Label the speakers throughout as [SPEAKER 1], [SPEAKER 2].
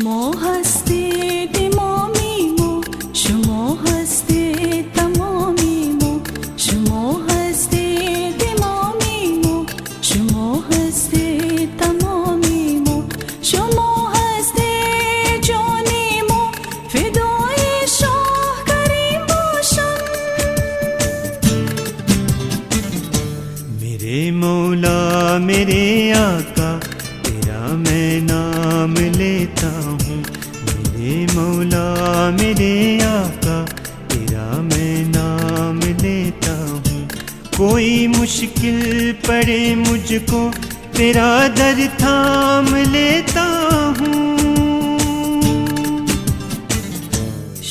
[SPEAKER 1] شما هستید امامی ما، شما هستید تمامی ما، شما هستید امامی ما، شما هستید تمامی ما، شما هستید جانی ما، فدای شاه کریم باشم.
[SPEAKER 2] मेरे मौला मेरे आका तेरा मैं नाम लेता हूँ। मेरे मौला मेरे आका तेरा मैं नाम लेता हूँ। कोई मुश्किल पड़े मुझको तेरा दर थाम लेता हूँ।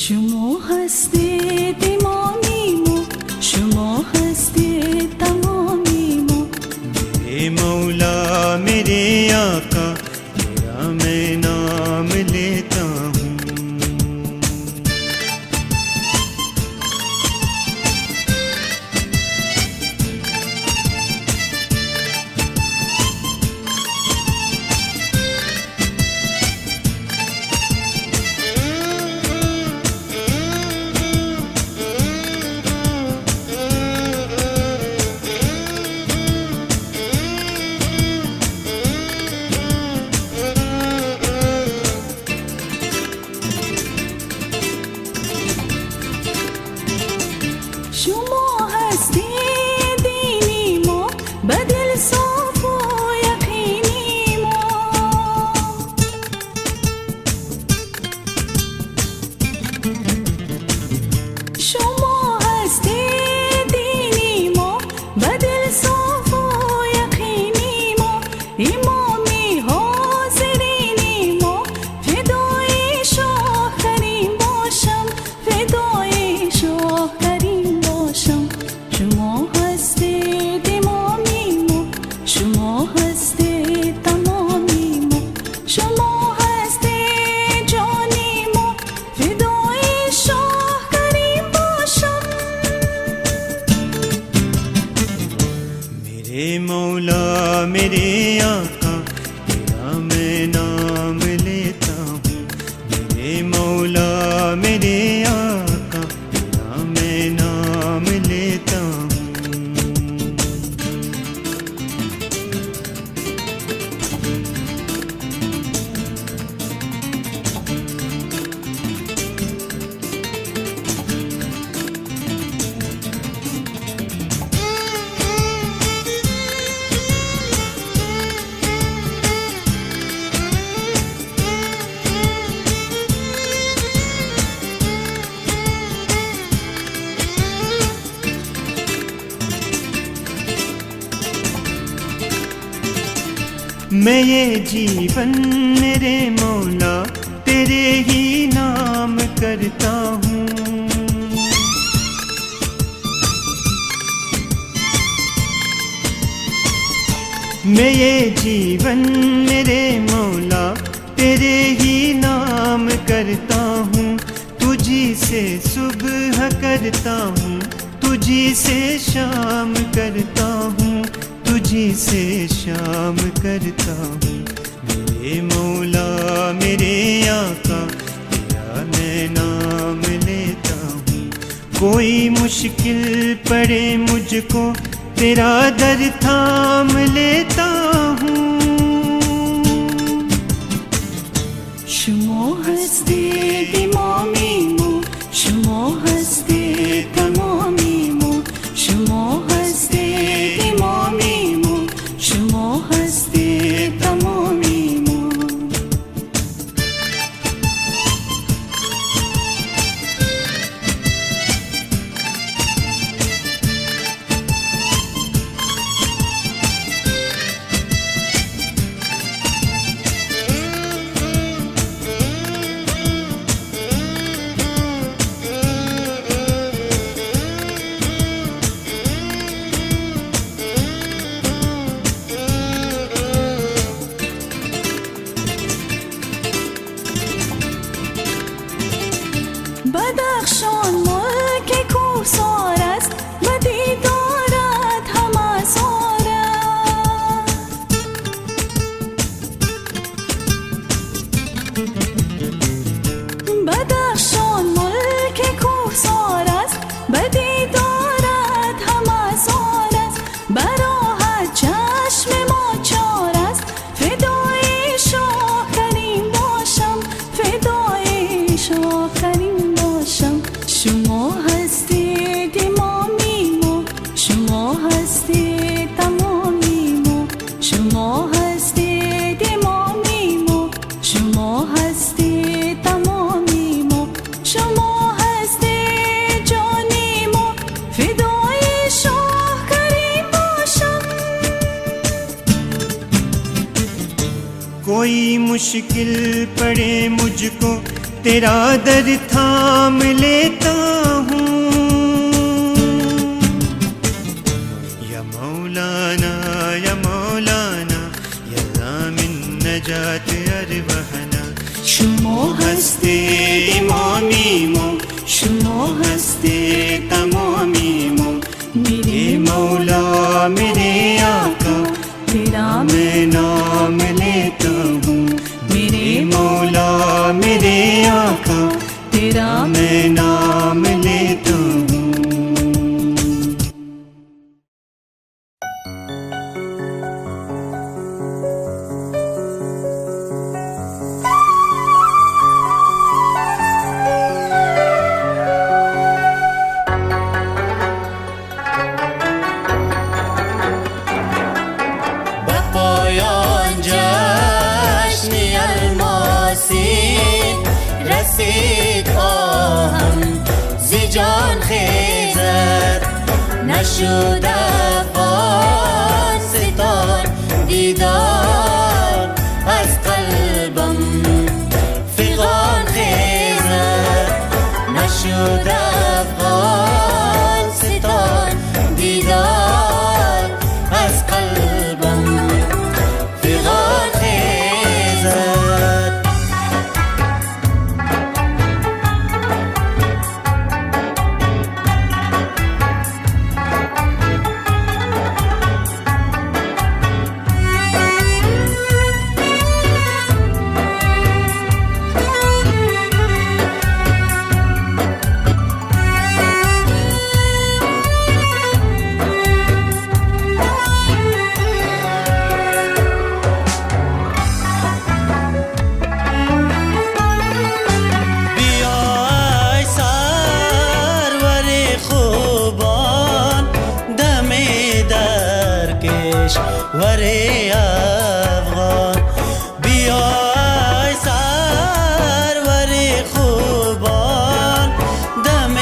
[SPEAKER 1] شما هستید امامی ما، شما هستید تمامی ما.
[SPEAKER 2] मेरे मौला मेरे आका तेरा मैं नाम लेता हूँ।
[SPEAKER 1] شما هستید دینی ما، بدل صاف و یقینی ما. شما هستید دینی ما، بدل صاف و یقینی ما. امامی حاضرینی ما، فدای شاه کریم باشم، فدای شاه کریم باشم. شما هستید امامی ما، شما هستید تمامی ما، شما هستید جانی ما، فدای شاه کریم باشم.
[SPEAKER 2] मेरे मौला मेरे आका तेरा मैं नाम लेता हूँ। मेरे मौला मेरे आका तेरा मैं नाम लेता हूँ। मैं ये जीवन मेरे मौला तेरे ही नाम करता हूँ। मैं ये जीवन मेरे मौला तेरे ही नाम करता हूँ। तुझी से सुबह करता हूँ, तुझी से शाम करता हूँ, तुझी से शाम करता हूँ। मेरे मौला मेरे आका तेरा मैं नाम लेता हूँ। कोई मुश्किल पड़े मुझको तेरा दर थाम लेता हूँ।
[SPEAKER 1] شما هستید امامی ما، شما هستید تمامی ما، شما هستید امامی ما، شما هستید تمامی ما.
[SPEAKER 2] कोई मुश्किल पड़े मुझको तेरा दर थाम लेता हूँ। या मौलाना या मौलाना या ज़ामिन नजात अरवहना।
[SPEAKER 1] शुमो हस्ते
[SPEAKER 2] इमामीमो
[SPEAKER 1] शुमो हस्ते
[SPEAKER 2] तमामीमो मेरे मौला मेरे आका
[SPEAKER 1] तेरा
[SPEAKER 2] मैं नाम लेता हूँ। मेरे मौला मेरे आका
[SPEAKER 1] तेरा
[SPEAKER 2] मैं नाम लेता हूँ।
[SPEAKER 3] پایان جشن الماسین رسید آهم زی جان خیزد نشد افغانستان دیدار از قلبم فغان خیزد نشد افغانستان دیدار از قلبم فغان خیزد. وری افغان بیای سروری خوبان دم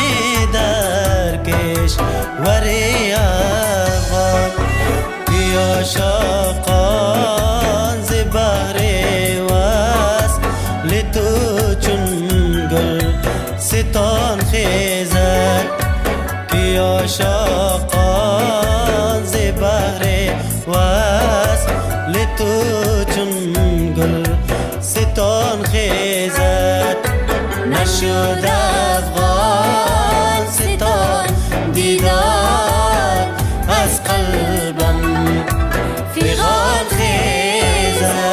[SPEAKER 3] درکش وری افغان بیا شاقان ز بحر وصل تو چون گل ستان خیزد بیا شاقان ز بحر وصل تو چون گل ستان خیزد نشد افغانستان دیدار از قلبم فغان خیزد.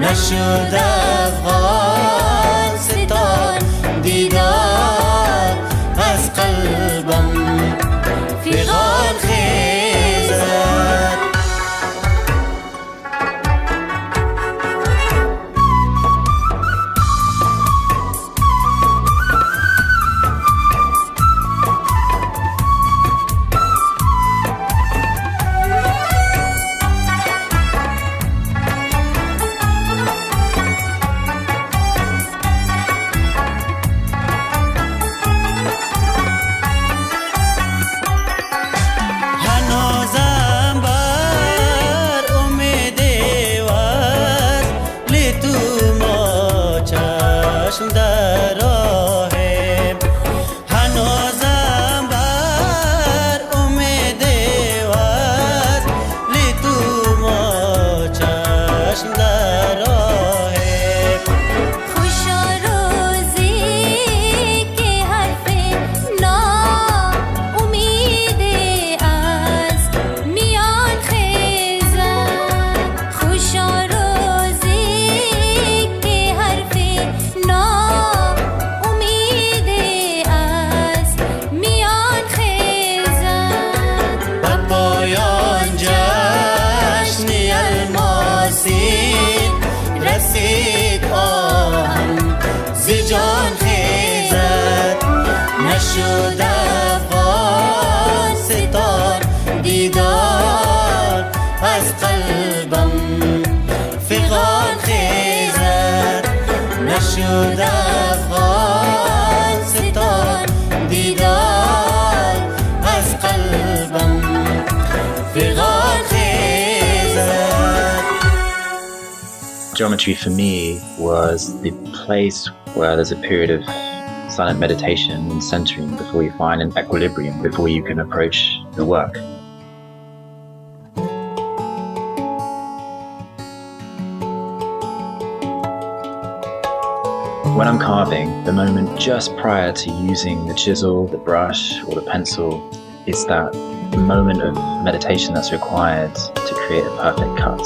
[SPEAKER 3] نشد افغانستان دیدار از قلبم فغان خیزد. نشد افغان ستار دیدار از قلبم فغان خیزد نشد افغان ستار دیدار از قلبم فغان خیزد.
[SPEAKER 4] Geometry for me was the place where there's a period of silent meditation and centering before you find an equilibrium, before you can approach the work. When I'm carving, the moment just prior to using the chisel, the brush, or the pencil is that moment of meditation that's required to create a perfect cut.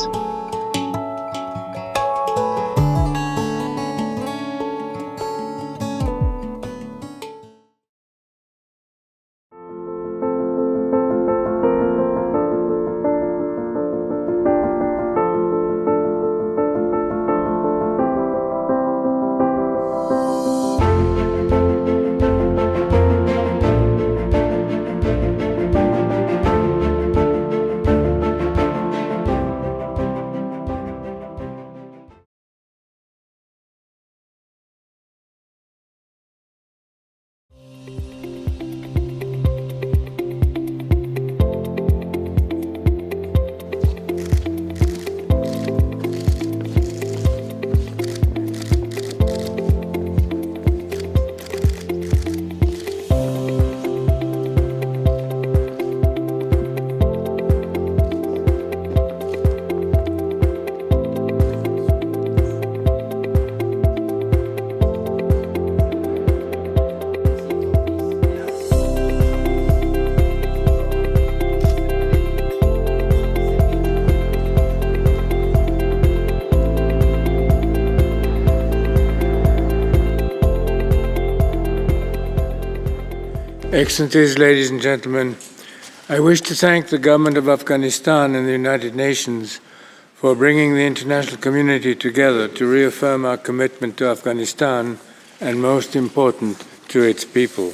[SPEAKER 5] Excellencies, ladies and gentlemen, I wish to thank the government of Afghanistan and the United Nations for bringing the international community together to reaffirm our commitment to Afghanistan and, most important, to its people.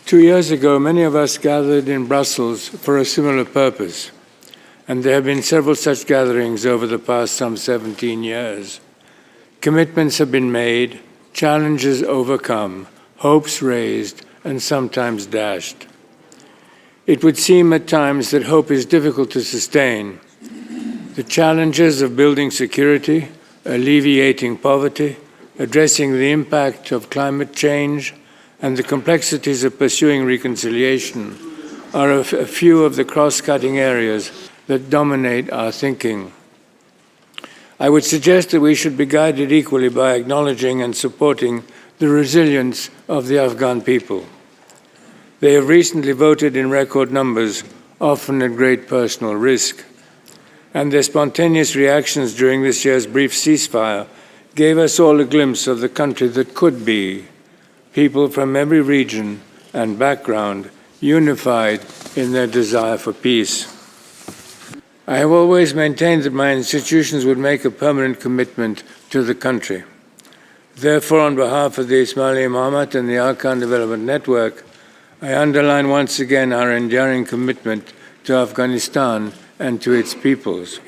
[SPEAKER 5] 2 years ago, many of us gathered in Brussels for a similar purpose, and there have been several such gatherings over the past some 17 years. Commitments have been made, challenges overcome, hopes raised, and sometimes dashed. It would seem at times that hope is difficult to sustain. The challenges of building security, alleviating poverty, addressing the impact of climate change, and the complexities of pursuing reconciliation are a few of the cross-cutting areas that dominate our thinking. I would suggest that we should be guided equally by acknowledging and supporting the resilience of the Afghan people. They have recently voted in record numbers, often at great personal risk, and their spontaneous reactions during this year's brief ceasefire gave us all a glimpse of the country that could be, people from every region and background unified in their desire for peace. I have always maintained that my institutions would make a permanent commitment to the country. Therefore, on behalf of the Ismaili Imamate and the Arkan Development Network, I underline once again our enduring commitment to Afghanistan and to its peoples.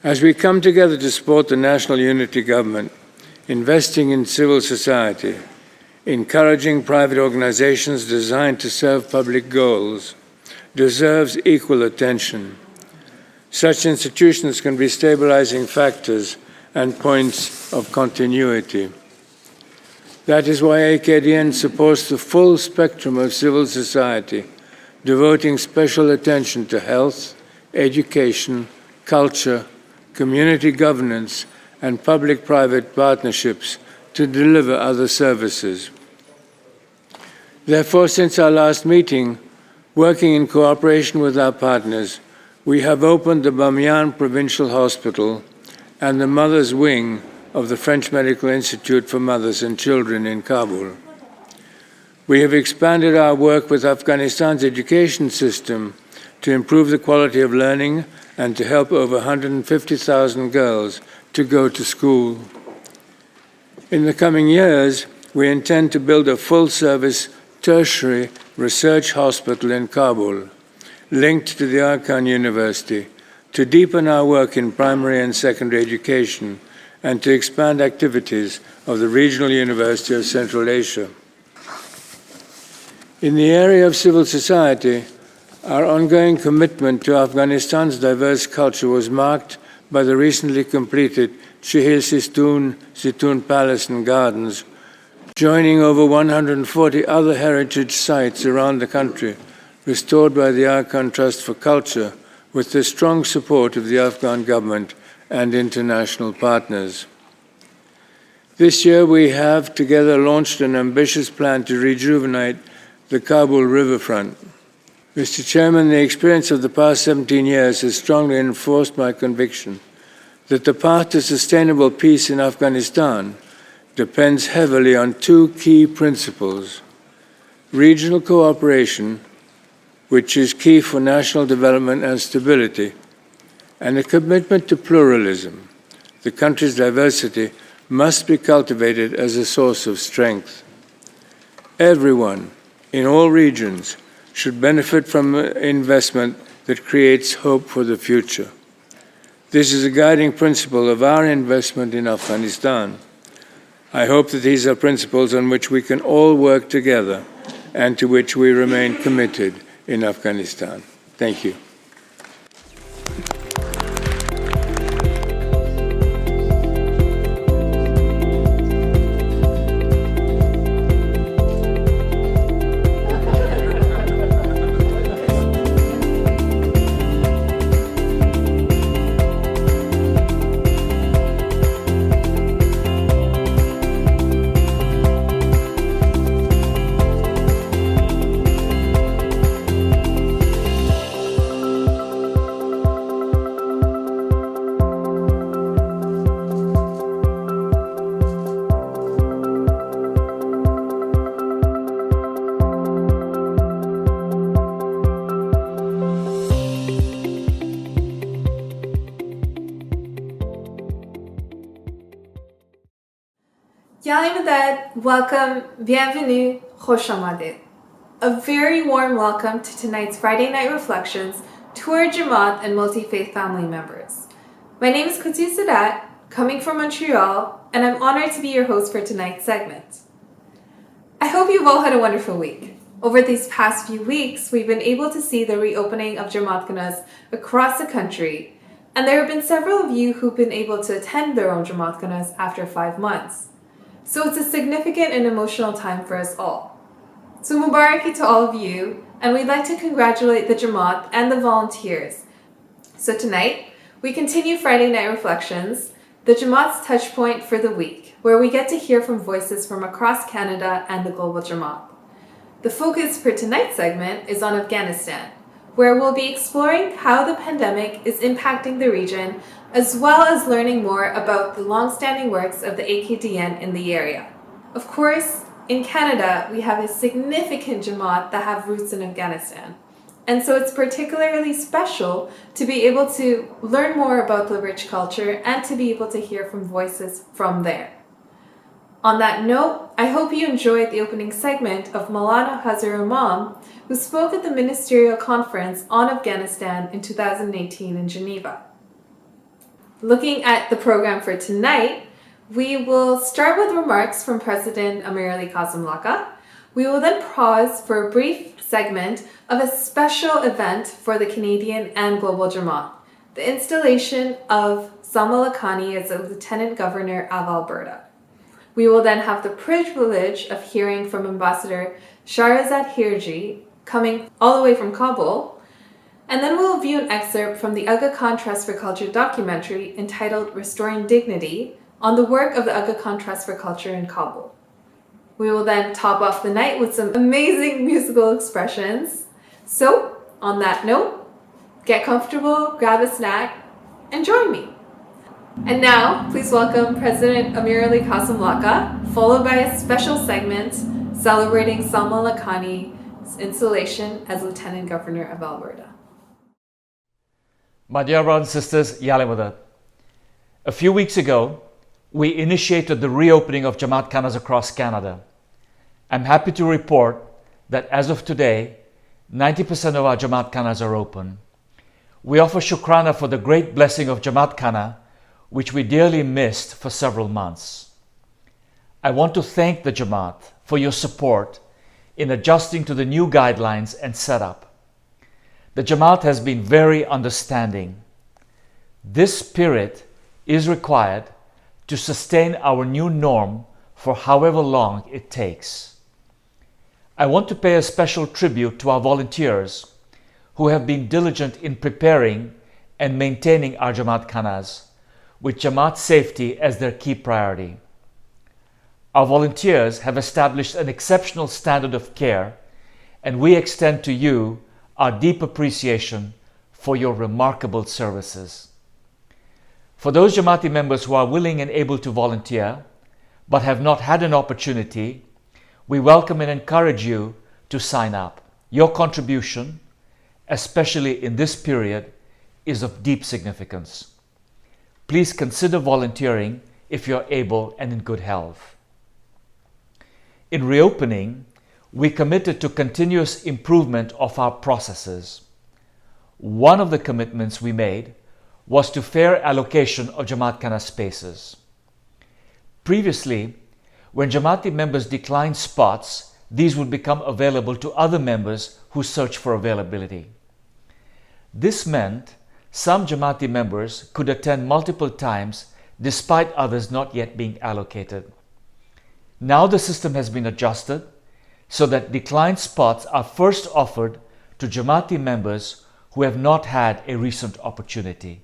[SPEAKER 5] As we come together to support the National Unity Government, investing in civil society, encouraging private organizations designed to serve public goals, deserves equal attention. Such institutions can be stabilizing factors and points of continuity. That is why AKDN supports the full spectrum of civil society, devoting special attention to health, education, culture, community governance, and public-private partnerships to deliver other services. Therefore, since our last meeting, working in cooperation with our partners, we have opened the Bamiyan Provincial Hospital and the Mothers' Wing of the French Medical Institute for Mothers and Children in Kabul. We have expanded our work with Afghanistan's education system to improve the quality of learning and to help over 150,000 girls to go to school. In the coming years, we intend to build a full-service tertiary research hospital in Kabul, linked to the Arkan University, to deepen our work in primary and secondary education and to expand activities of the Regional University of Central Asia. In the area of civil society, our ongoing commitment to Afghanistan's diverse culture was marked by the recently completed Chehil Situn Palace and Gardens, joining over 140 other heritage sites around the country, restored by the Arkan Trust for Culture, with the strong support of the Afghan government and international partners. This year we have together launched an ambitious plan to rejuvenate the Kabul riverfront. Mr. Chairman, the experience of the past 17 years has strongly enforced my conviction that the path to sustainable peace in Afghanistan depends heavily on two key principles: regional cooperation, which is key for national development and stability, and a commitment to pluralism. The country's diversity must be cultivated as a source of strength. Everyone in all regions should benefit from investment that creates hope for the future. This is a guiding principle of our investment in Afghanistan. I hope that these are principles on which we can all work together and to which we remain committed in Afghanistan. Thank you.
[SPEAKER 6] Welcome, bienvenue, khosh amaded. A very warm welcome to tonight's Friday Night Reflections to our Jamaat and multi-faith family members. My name is Kutsi Sadat, coming from Montreal, and I'm honored to be your host for tonight's segment. I hope you've all had a wonderful week. Over these past few weeks, we've been able to see the reopening of Jamaat Khanas across the country, and there have been several of you who've been able to attend their own Jamaat Khanas after 5 months. So it's a significant and emotional time for us all. So Mubaraki to all of you, and we'd like to congratulate the Jamaat and the volunteers. So tonight, we continue Friday Night Reflections, the Jamaat's touchpoint for the week, where we get to hear from voices from across Canada and the global Jamaat. The focus for tonight's segment is on Afghanistan, where we'll be exploring how the pandemic is impacting the region, as well as learning more about the long-standing works of the AKDN in the area. Of course, in Canada, we have a significant Jamaat that have roots in Afghanistan. And so it's particularly special to be able to learn more about the rich culture and to be able to hear from voices from there. On that note, I hope you enjoyed the opening segment of Maulana Hazar Imam, who spoke at the Ministerial Conference on Afghanistan in 2018 in Geneva. Looking at the program for tonight, we will start with remarks from President Amir Ali Qasim Laka. We will then pause for a brief segment of a special event for the Canadian and global Jamaat, the installation of Salma Lakhani as the Lieutenant Governor of Alberta. We will then have the privilege of hearing from Ambassador Shahrazad Hirji, coming all the way from Kabul, and then we'll view an excerpt from the Aga Khan Trust for Culture documentary entitled Restoring Dignity on the work of the Aga Khan Trust for Culture in Kabul. We will then top off the night with some amazing musical expressions. So, on that note, get comfortable, grab a snack, and join me. And now, please welcome President Amir Ali Qasim Laka, followed by a special segment celebrating Salma Lakhani's installation as Lieutenant Governor of Alberta.
[SPEAKER 7] My dear brothers and sisters, Yale Madad. A few weeks ago, we initiated the reopening of Jamaat Khanas across Canada. I'm happy to report that as of today, 90% of our Jamaat Khanas are open. We offer Shukrana for the great blessing of Jamaat Khana, which we dearly missed for several months. I want to thank the Jamaat for your support in adjusting to the new guidelines and setup. The Jamaat has been very understanding. This spirit is required to sustain our new norm for however long it takes. I want to pay a special tribute to our volunteers who have been diligent in preparing and maintaining our Jamaat Khanas, with Jamaat safety as their key priority. Our volunteers have established an exceptional standard of care, and we extend to you our deep appreciation for your remarkable services. For those Jamaati members who are willing and able to volunteer, but have not had an opportunity, we welcome and encourage you to sign up. Your contribution, especially in this period, is of deep significance. Please consider volunteering if you're able and in good health. In reopening, we committed to continuous improvement of our processes. One of the commitments we made was to fair allocation of Jamaat Khana spaces. Previously, when Jamaati members declined spots, these would become available to other members who search for availability. This meant some Jamaati members could attend multiple times despite others not yet being allocated. Now the system has been adjusted so that declined spots are first offered to Jamaati members who have not had a recent opportunity.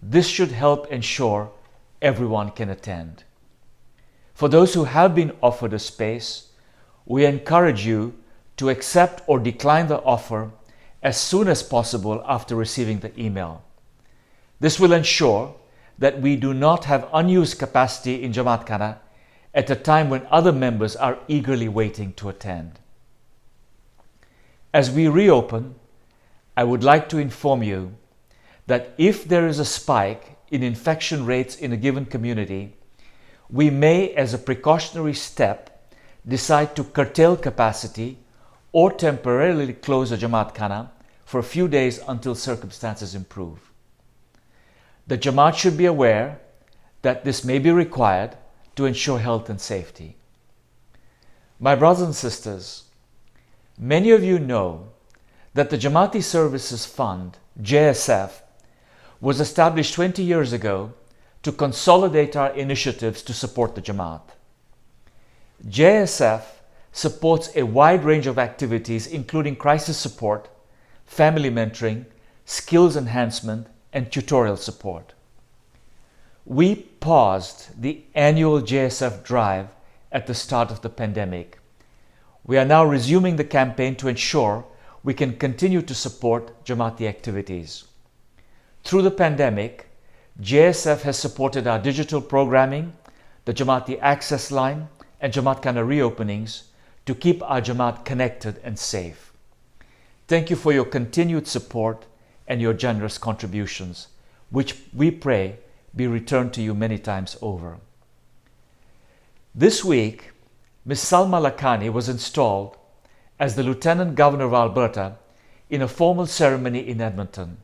[SPEAKER 7] This should help ensure everyone can attend. For those who have been offered a space, we encourage you to accept or decline the offer as soon as possible after receiving the email. This will ensure that we do not have unused capacity in Jamaat Khana at a time when other members are eagerly waiting to attend. As we reopen, I would like to inform you that if there is a spike in infection rates in a given community, we may, as a precautionary step, decide to curtail capacity or temporarily close a Jamaat Khana for a few days until circumstances improve. The Jamaat should be aware that this may be required to ensure health and safety. My brothers and sisters, many of you know that the Jamaati Services Fund, JSF, was established 20 years ago to consolidate our initiatives to support the Jamaat. JSF supports a wide range of activities including crisis support, family mentoring, skills enhancement, and tutorial support. We paused the annual JSF drive at the start of the pandemic. We are now resuming the campaign to ensure we can continue to support Jamaati activities. Through the pandemic, JSF has supported our digital programming, the Jamaati Access Line, and Jamaat Khana reopenings to keep our Jamaat connected and safe. Thank you for your continued support and your generous contributions, which we pray be returned to you many times over. This week, Ms. Salma Lakhani was installed as the Lieutenant Governor of Alberta in a formal ceremony in Edmonton,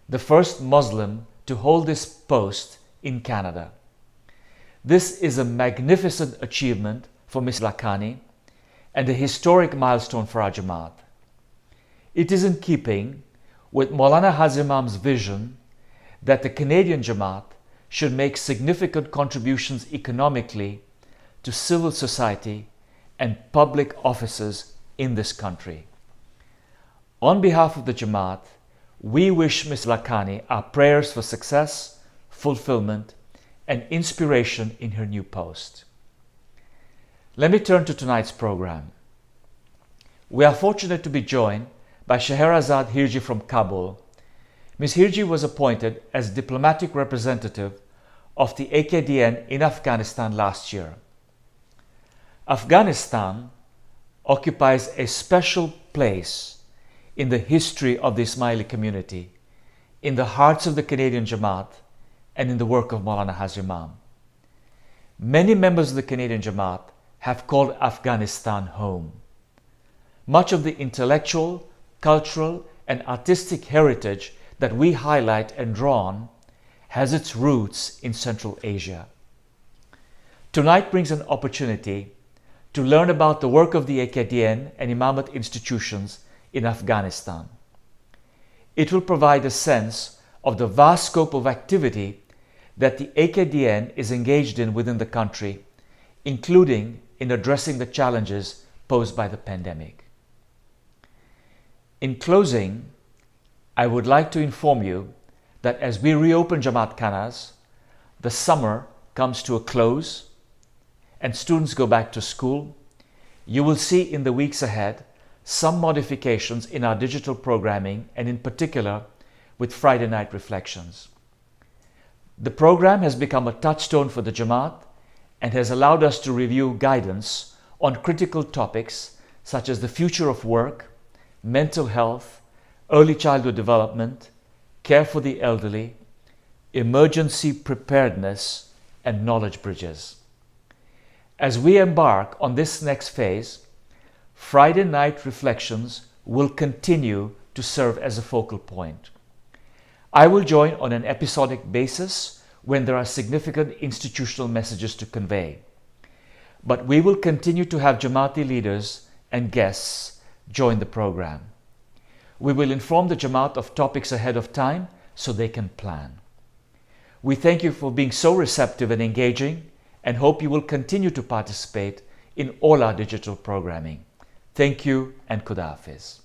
[SPEAKER 7] the first Muslim to hold this post in Canada. This is a magnificent achievement for Ms. Lakhani and a historic milestone for our Jamaat. It is in keeping with Maulana Hazimam's vision that the Canadian Jamaat should make significant contributions economically to civil society and public offices in this country. On behalf of the Jamaat, we wish Ms. Lakhani our prayers for success, fulfillment, and inspiration in her new post. Let me turn to tonight's program. We are fortunate to be joined by Scheherazade Hirji from Kabul. Ms. Hirji was appointed as diplomatic representative of the AKDN in Afghanistan last year. Afghanistan occupies a special place in the history of the Ismaili community, in the hearts of the Canadian Jamaat, and in the work of Maulana Hazimam. Many members of the Canadian Jamaat have called Afghanistan home. Much of the intellectual, cultural, and artistic heritage that we highlight and draw on has its roots in Central Asia. Tonight brings an opportunity to learn about the work of the AKDN and Imamate institutions in Afghanistan. It will provide a sense of the vast scope of activity that the AKDN is engaged in within the country, including in addressing the challenges posed by the pandemic. In closing, I would like to inform you that as we reopen Jamaat Khanas, the summer comes to a close and students go back to school. You will see in the weeks ahead some modifications in our digital programming, and in particular with Friday Night Reflections. The program has become a touchstone for the Jamaat and has allowed us to review guidance on critical topics such as the future of work, mental health, early childhood development, care for the elderly, emergency preparedness, and knowledge bridges. As we embark on this next phase, Friday Night Reflections will continue to serve as a focal point. I will join on an episodic basis when there are significant institutional messages to convey. But we will continue to have Jamaati leaders and guests join the program. We will inform the Jamaat of topics ahead of time so they can plan. We thank you for being so receptive and engaging and hope you will continue to participate in all our digital programming. Thank you and Khuda Hafiz.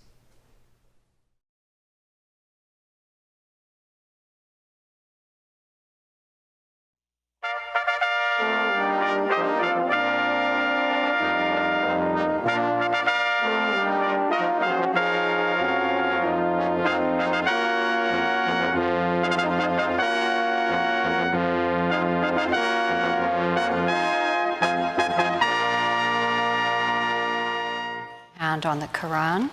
[SPEAKER 8] And on the Quran.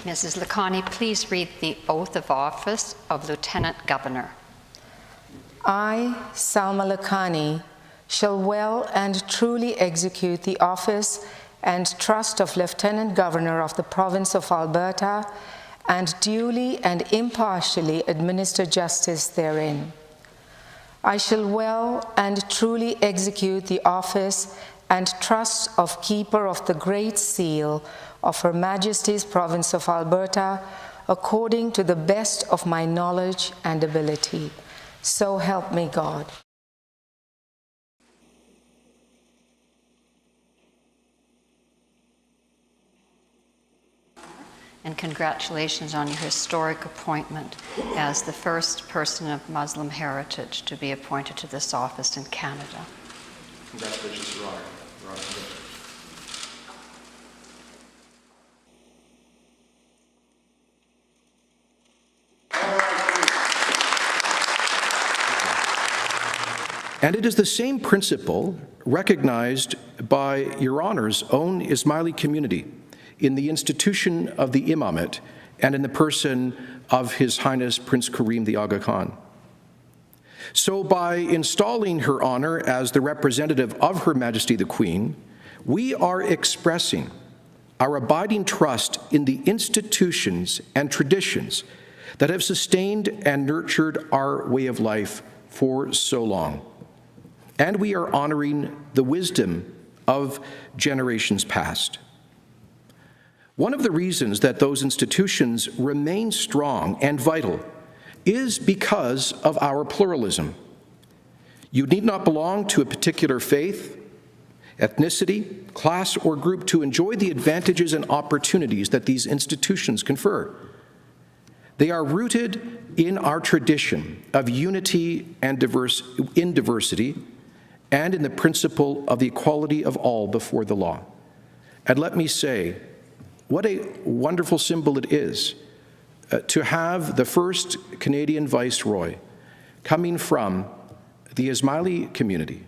[SPEAKER 8] Mrs. Lakhani, please read the oath of office of Lieutenant Governor.
[SPEAKER 9] I, Salma Lakhani, shall well and truly execute the office and trust of Lieutenant Governor of the Province of Alberta and duly and impartially administer justice therein. I shall well and truly execute the office and trust of Keeper of the Great Seal of Her Majesty's Province of Alberta according to the best of my knowledge and ability. So help me God.
[SPEAKER 8] And congratulations on your historic appointment as the first person of Muslim heritage to be appointed to this office in Canada.
[SPEAKER 10] Congratulations, Your Honor. Your Honor.
[SPEAKER 11] And it is the same principle recognized by Your Honor's own Ismaili community in the institution of the imamate and in the person of His Highness Prince Karim the Aga Khan. So by installing Her Honor as the representative of Her Majesty the Queen, we are expressing our abiding trust in the institutions and traditions that have sustained and nurtured our way of life for so long. And we are honoring the wisdom of generations past. One of the reasons that those institutions remain strong and vital is because of our pluralism. You need not belong to a particular faith, ethnicity, class, or group to enjoy the advantages and opportunities that these institutions confer. They are rooted in our tradition of unity and diversity, and in the principle of the equality of all before the law. And let me say, what a wonderful symbol it is to have the first Canadian Viceroy coming from the Ismaili community,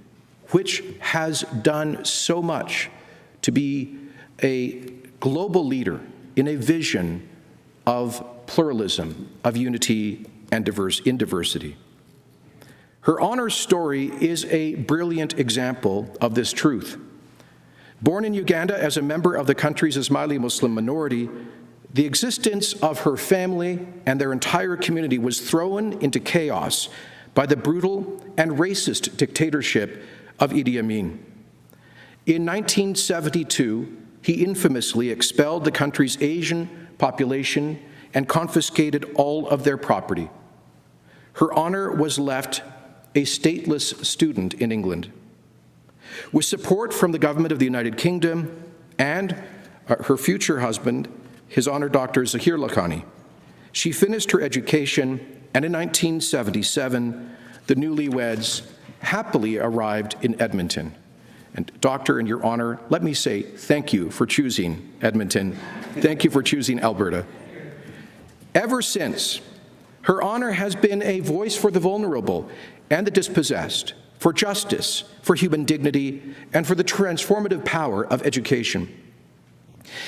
[SPEAKER 11] which has done so much to be a global leader in a vision of pluralism, of unity and diversity. Her honor's story is a brilliant example of this truth. Born in Uganda as a member of the country's Ismaili Muslim minority, the existence of her family and their entire community was thrown into chaos by the brutal and racist dictatorship of Idi Amin. In 1972, he infamously expelled the country's Asian population and confiscated all of their property. Her honor was left a stateless student in England. With support from the government of the United Kingdom and her future husband, His Honor Dr. Zahir Lakhani, she finished her education, and in 1977, the newlyweds happily arrived in Edmonton. And Doctor, in your honor, let me say thank you for choosing Edmonton. Thank you for choosing Alberta. Ever since, her honor has been a voice for the vulnerable and the dispossessed, for justice, for human dignity, and for the transformative power of education.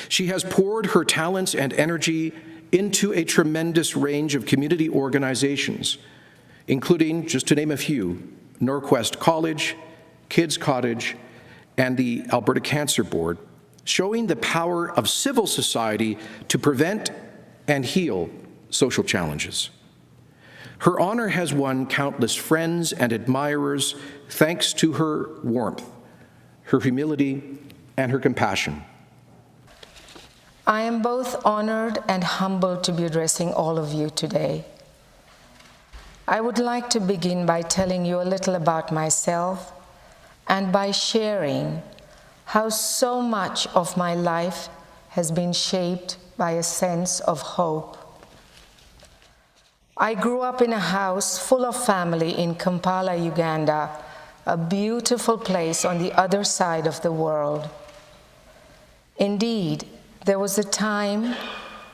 [SPEAKER 11] She has poured her talents and energy into a tremendous range of community organizations, including, just to name a few, Norquest College, Kids Cottage, and the Alberta Cancer Board, showing the power of civil society to prevent and heal social challenges. Her honor has won countless friends and admirers thanks to her warmth, her humility, and her compassion.
[SPEAKER 9] I am both honored and humbled to be addressing all of you today. I would like to begin by telling you a little about myself and by sharing how so much of my life has been shaped by a sense of hope. I grew up in a house full of family in Kampala, Uganda, a beautiful place on the other side of the world. Indeed, there was a time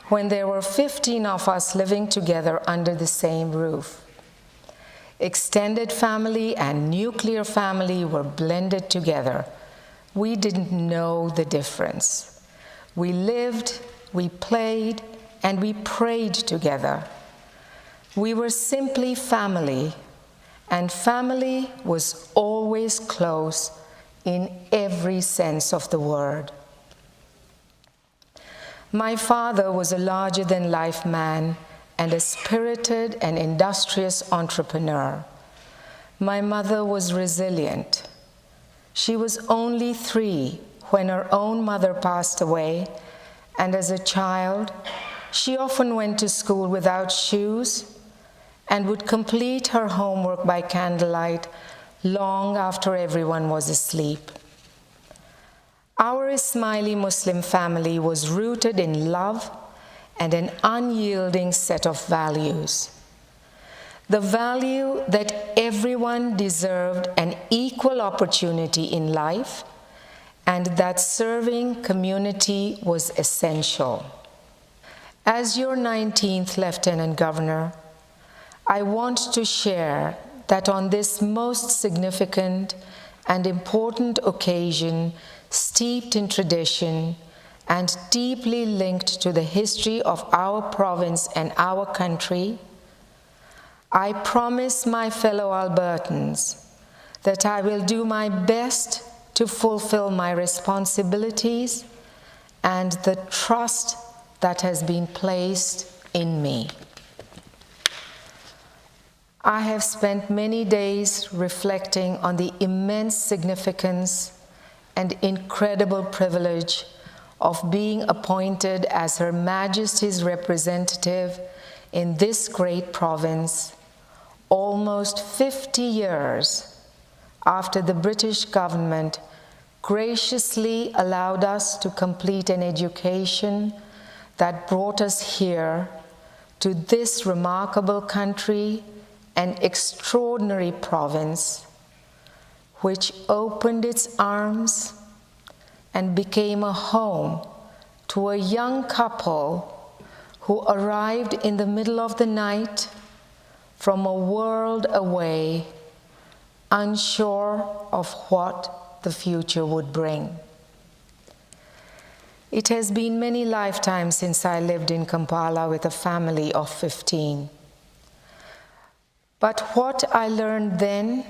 [SPEAKER 9] when there were 15 of us living together under the same roof. Extended family and nuclear family were blended together. We didn't know the difference. We lived, we played, and we prayed together. We were simply family, and family was always close in every sense of the word. My father was a larger-than-life man and a spirited and industrious entrepreneur. My mother was resilient. She was only 3 when her own mother passed away, and as a child, she often went to school without shoes and would complete her homework by candlelight long after everyone was asleep. Our Ismaili Muslim family was rooted in love and an unyielding set of values. The value that everyone deserved an equal opportunity in life and that serving community was essential. As your 19th Lieutenant Governor, I want to share that on this most significant and important occasion, steeped in tradition and deeply linked to the history of our province and our country, I promise my fellow Albertans that I will do my best to fulfill my responsibilities and the trust that has been placed in me. I have spent many days reflecting on the immense significance and incredible privilege of being appointed as Her Majesty's representative in this great province, almost 50 years after the British government graciously allowed us to complete an education that brought us here to this remarkable country and extraordinary province, which opened its arms and became a home to a young couple who arrived in the middle of the night from a world away, unsure of what the future would bring. It has been many lifetimes since I lived in Kampala with a family of 15. But what I learned then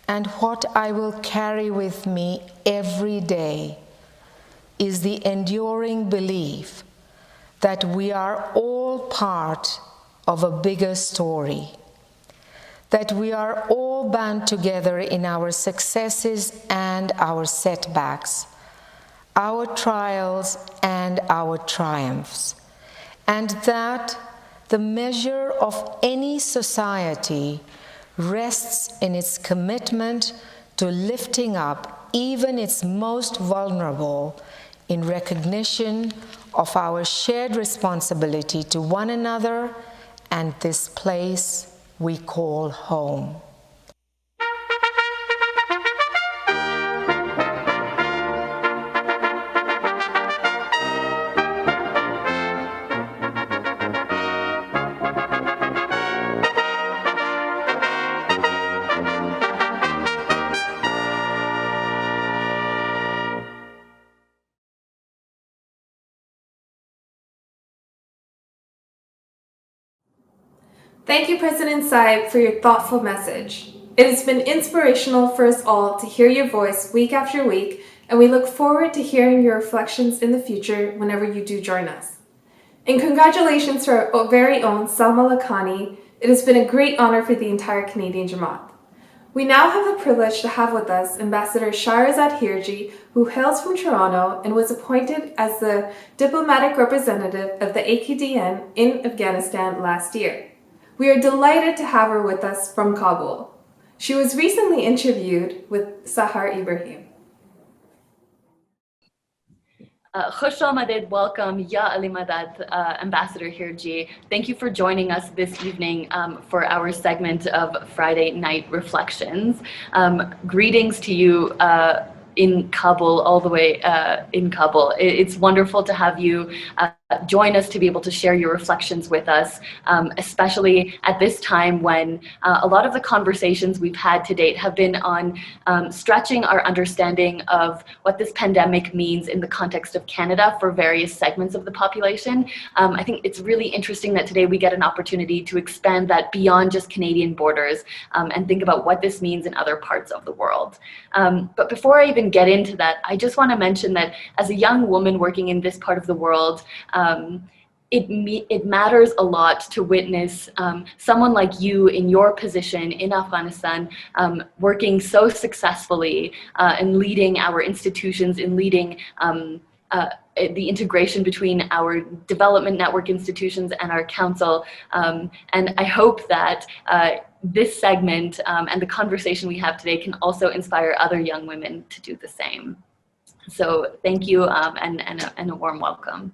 [SPEAKER 9] and what I will carry with me every day is the enduring belief that we are all part of a bigger story, that we are all bound together in our successes and our setbacks, our trials and our triumphs, and that the measure of any society rests in its commitment to lifting up even its most vulnerable in recognition of our shared responsibility to one another and this place we call home.
[SPEAKER 6] Thank you, President Saib, for your thoughtful message. It has been inspirational for us all to hear your voice week after week, and we look forward to hearing your reflections in the future whenever you do join us. And congratulations to our very own Salma Lakhani. It has been a great honor for the entire Canadian Jamaat. We now have the privilege to have with us Ambassador Shahrazad Hirji, who hails from Toronto and was appointed as the diplomatic representative of the AKDN in Afghanistan last year. We are delighted to have her with us from Kabul. She was recently interviewed with Sahar Ibrahim.
[SPEAKER 12] Khush Ahmadid, welcome, Ya Ali Madad, Ambassador Hirji. Thank you for joining us this evening for our segment of Friday Night Reflections. Greetings to you in Kabul, all the way in Kabul. It's wonderful to have you join us to be able to share your reflections with us, especially at this time when a lot of the conversations we've had to date have been on stretching our understanding of what this pandemic means in the context of Canada for various segments of the population. I think it's really interesting that today we get an opportunity to expand that beyond just Canadian borders and think about what this means in other parts of the world. But before I even get into that, I just want to mention that as a young woman working in this part of the world, it matters a lot to witness someone like you in your position in Afghanistan working so successfully and leading our institutions, in leading the integration between our development network institutions and our council. And I hope that this segment and the conversation we have today can also inspire other young women to do the same. So thank you and a warm welcome.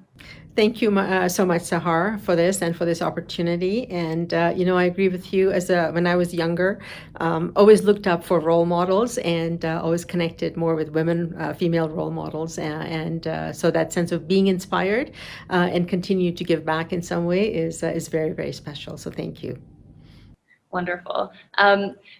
[SPEAKER 13] Thank you so much, Sahar, for this and for this opportunity. And, I agree with you. When I was younger, always looked up for role models and always connected more with women, female role models. So that sense of being inspired and continue to give back in some way is very, very special. So thank you.
[SPEAKER 12] Wonderful.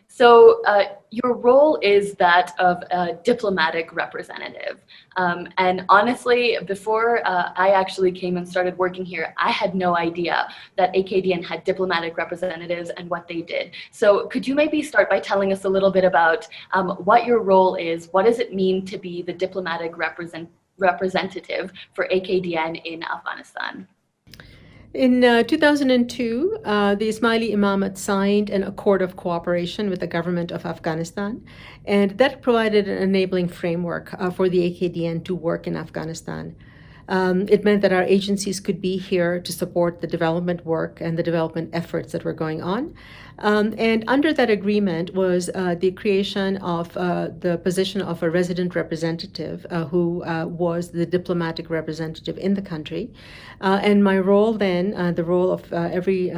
[SPEAKER 12] So your role is that of a diplomatic representative. And honestly, before I actually came and started working here, I had no idea that AKDN had diplomatic representatives and what they did. So could you maybe start by telling us a little bit about what your role is? What does it mean to be the diplomatic representative for AKDN in Afghanistan?
[SPEAKER 13] In 2002, the Ismaili Imamate signed an accord of cooperation with the government of Afghanistan, and that provided an enabling framework for the AKDN to work in Afghanistan. It meant that our agencies could be here to support the development work and the development efforts that were going on. And under that agreement was the creation of the position of a resident representative who was the diplomatic representative in the country. And my role then, the role of every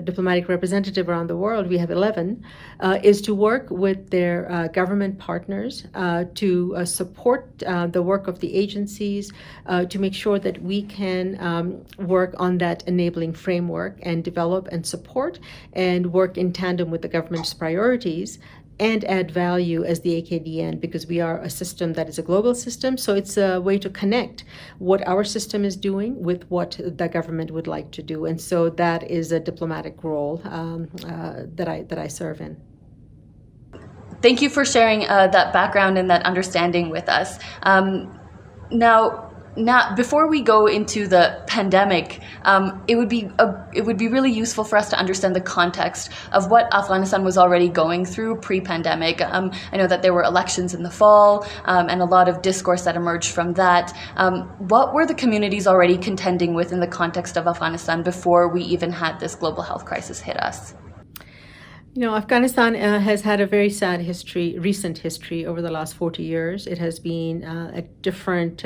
[SPEAKER 13] diplomatic representative around the world, we have 11, is to work with their government partners to support the work of the agencies, to make sure that we can work on that enabling framework and develop and support and work in tandem with the government's priorities and add value as the AKDN, because we are a system that is a global system. So it's a way to connect what our system is doing with what the government would like to do. And so that is a diplomatic role that I serve in.
[SPEAKER 12] Thank you for sharing that background and that understanding with us. Now, before we go into the pandemic, it would be really useful for us to understand the context of what Afghanistan was already going through pre-pandemic. I know that there were elections in the fall and a lot of discourse that emerged from that. What were the communities already contending with in the context of Afghanistan before we even had this global health crisis hit us?
[SPEAKER 13] Afghanistan has had a very sad history, recent history over the last 40 years. It has been at different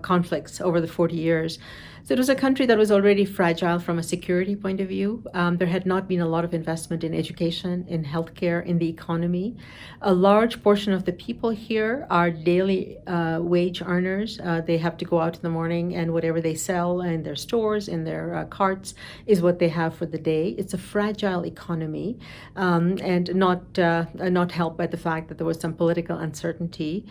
[SPEAKER 13] conflicts over the 40 years. So it was a country that was already fragile from a security point of view. There had not been a lot of investment in education, in healthcare, in the economy. A large portion of the people here are daily wage earners. They have to go out in the morning, and whatever they sell in their stores, in their carts, is what they have for the day. It's a fragile economy, and not helped by the fact that there was some political uncertainty,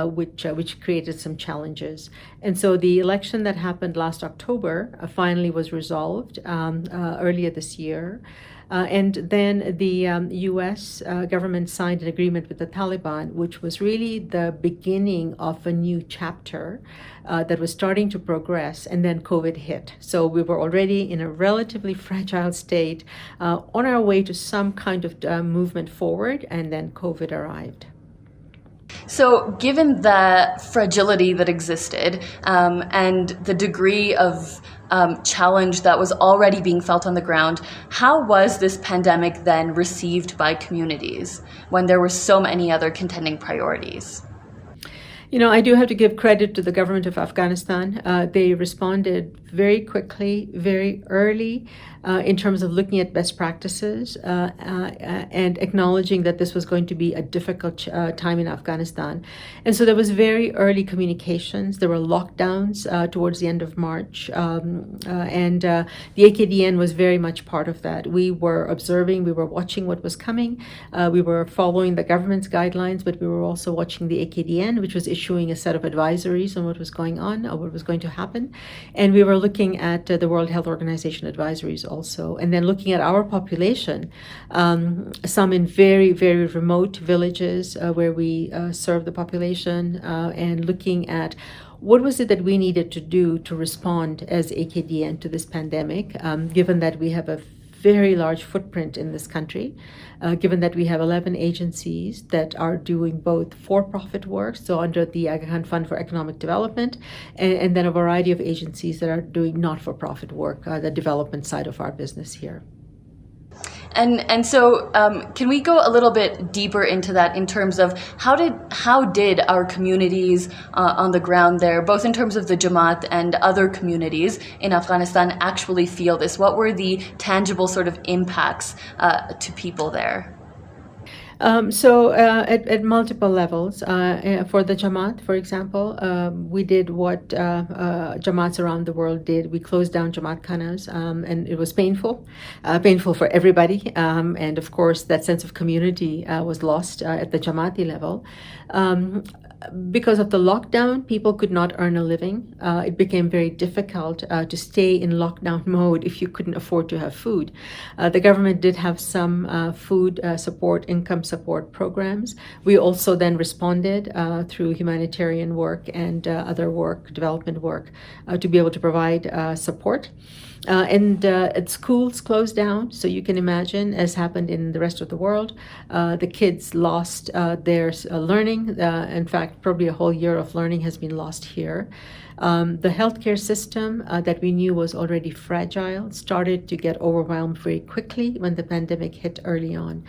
[SPEAKER 13] which created some challenges. And so the election that happened last October finally was resolved earlier this year. And then the U.S. Government signed an agreement with the Taliban, which was really the beginning of a new chapter that was starting to progress, and then COVID hit. So we were already in a relatively fragile state, on our way to some kind of movement forward, and then COVID arrived.
[SPEAKER 12] So given the fragility that existed and the degree of challenge that was already being felt on the ground, how was this pandemic then received by communities when there were so many other contending priorities?
[SPEAKER 13] I do have to give credit to the government of Afghanistan. They responded very quickly, very early, in terms of looking at best practices and acknowledging that this was going to be a difficult time in Afghanistan. And so there was very early communications. There were lockdowns towards the end of March, and the AKDN was very much part of that. We were observing, we were watching what was coming. We were following the government's guidelines, but we were also watching the AKDN, which was issuing a set of advisories on what was going on, or what was going to happen. And we were looking at the World Health Organization advisories also, and then looking at our population, some in very, very remote villages where we serve the population, and looking at what was it that we needed to do to respond as AKDN to this pandemic, given that we have a very large footprint in this country, given that we have 11 agencies that are doing both for-profit work, so under the Aga Khan Fund for Economic Development, and then a variety of agencies that are doing not-for-profit work, the development side of our business here.
[SPEAKER 12] And so can we go a little bit deeper into that in terms of how did our communities on the ground there, both in terms of the Jamaat and other communities in Afghanistan, actually feel this? What were the tangible sort of impacts to people there?
[SPEAKER 13] So at multiple levels, for the Jamaat, for example, we did what Jamaats around the world did. We closed down Jamaat Khanas, and it was painful for everybody. And of course, that sense of community was lost at the Jamaati level. Because of the lockdown, people could not earn a living. It became very difficult to stay in lockdown mode if you couldn't afford to have food. The government did have some food support, income support programs. We also then responded through humanitarian work and other work, development work, to be able to provide support. And schools closed down, so you can imagine, as happened in the rest of the world, the kids lost their learning. In fact, probably a whole year of learning has been lost here. The healthcare system that we knew was already fragile started to get overwhelmed very quickly when the pandemic hit early on.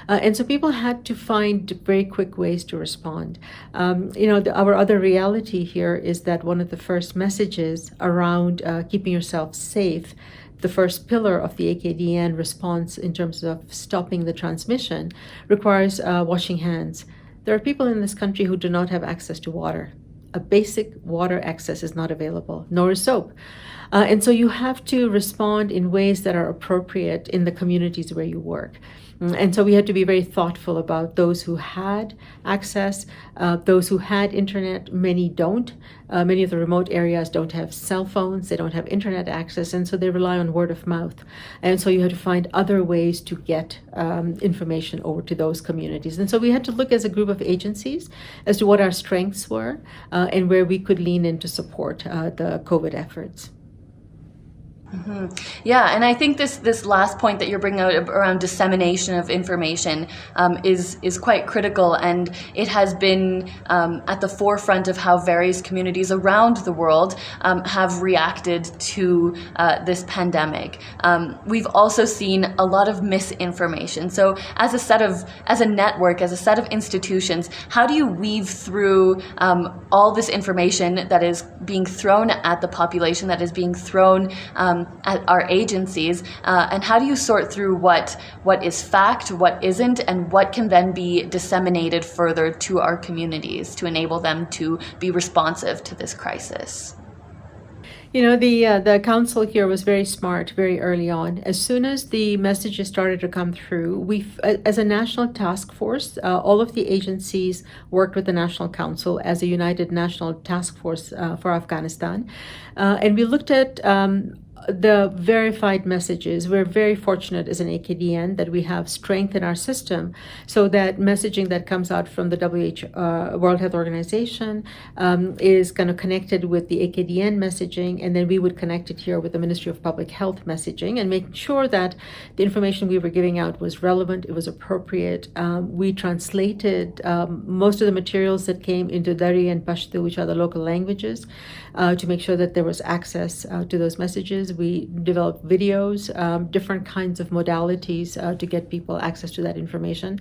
[SPEAKER 13] And so people had to find very quick ways to respond. Our other reality here is that one of the first messages around keeping yourself safe, the first pillar of the AKDN response in terms of stopping the transmission, requires washing hands. There are people in this country who do not have access to water. A basic water access is not available, nor is soap. And so you have to respond in ways that are appropriate in the communities where you work. And so we had to be very thoughtful about those who had access, those who had internet. Many don't. Many of the remote areas don't have cell phones, they don't have internet access, and so they rely on word of mouth. And so you had to find other ways to get information over to those communities. And so we had to look as a group of agencies as to what our strengths were and where we could lean in to support the COVID efforts.
[SPEAKER 12] Yeah, and I think this last point that you're bringing out around dissemination of information is quite critical, and it has been at the forefront of how various communities around the world have reacted to this pandemic. We've also seen a lot of misinformation. So as a network, as a set of institutions, how do you weave through all this information that is being thrown at the population, that is being thrown at our agencies, and how do you sort through what is fact, what isn't, and what can then be disseminated further to our communities to enable them to be responsive to this crisis?
[SPEAKER 13] You know, the council here was very smart very early on. As soon as the messages started to come through, as a national task force, all of the agencies worked with the National Council as a united national task force for Afghanistan. And we looked at the verified messages. We're very fortunate as an AKDN that we have strength in our system so that messaging that comes out from the World Health Organization is kind of connected with the AKDN messaging, and then we would connect it here with the Ministry of Public Health messaging and make sure that the information we were giving out was relevant, it was appropriate. We translated most of the materials that came into Dari and Pashto, which are the local languages, to make sure that there was access to those messages. We developed videos, different kinds of modalities to get people access to that information.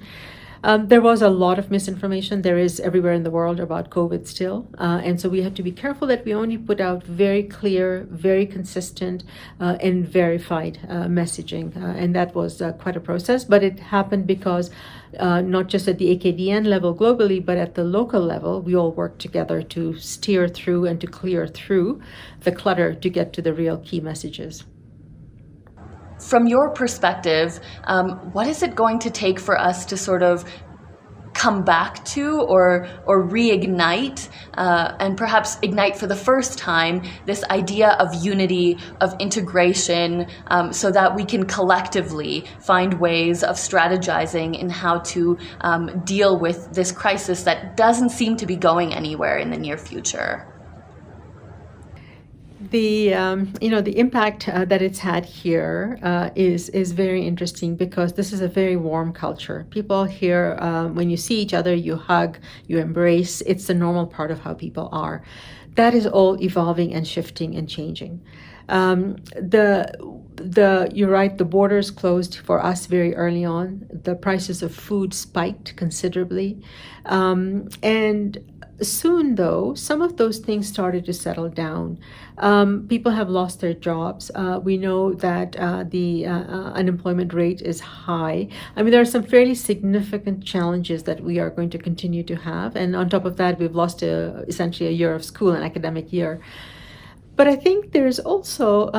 [SPEAKER 13] There was a lot of misinformation. There is everywhere in the world about COVID still. And so we had to be careful that we only put out very clear, very consistent, and verified messaging. And that was quite a process, but it happened because not just at the AKDN level globally, but at the local level, we all worked together to steer through and to clear through the clutter to get to the real key messages.
[SPEAKER 12] From your perspective, what is it going to take for us to sort of come back to or reignite and perhaps ignite for the first time this idea of unity, of integration, so that we can collectively find ways of strategizing in how to deal with this crisis that doesn't seem to be going anywhere in the near future?
[SPEAKER 13] The impact that it's had here is very interesting because this is a very warm culture. People here, when you see each other, you hug, you embrace. It's the normal part of how people are. That is all evolving and shifting and changing. You're right, the borders closed for us very early on. The prices of food spiked considerably. And soon, though, some of those things started to settle down. People have lost their jobs. We know that the unemployment rate is high. I mean, there are some fairly significant challenges that we are going to continue to have. And on top of that, we've lost essentially a year of school, an academic year. But I think there's also,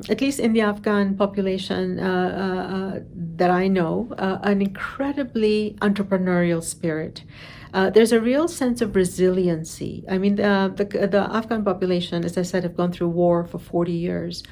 [SPEAKER 13] at least in the Afghan population that I know, an incredibly entrepreneurial spirit. There's a real sense of resiliency. I mean, the Afghan population, as I said, have gone through war for 40 years.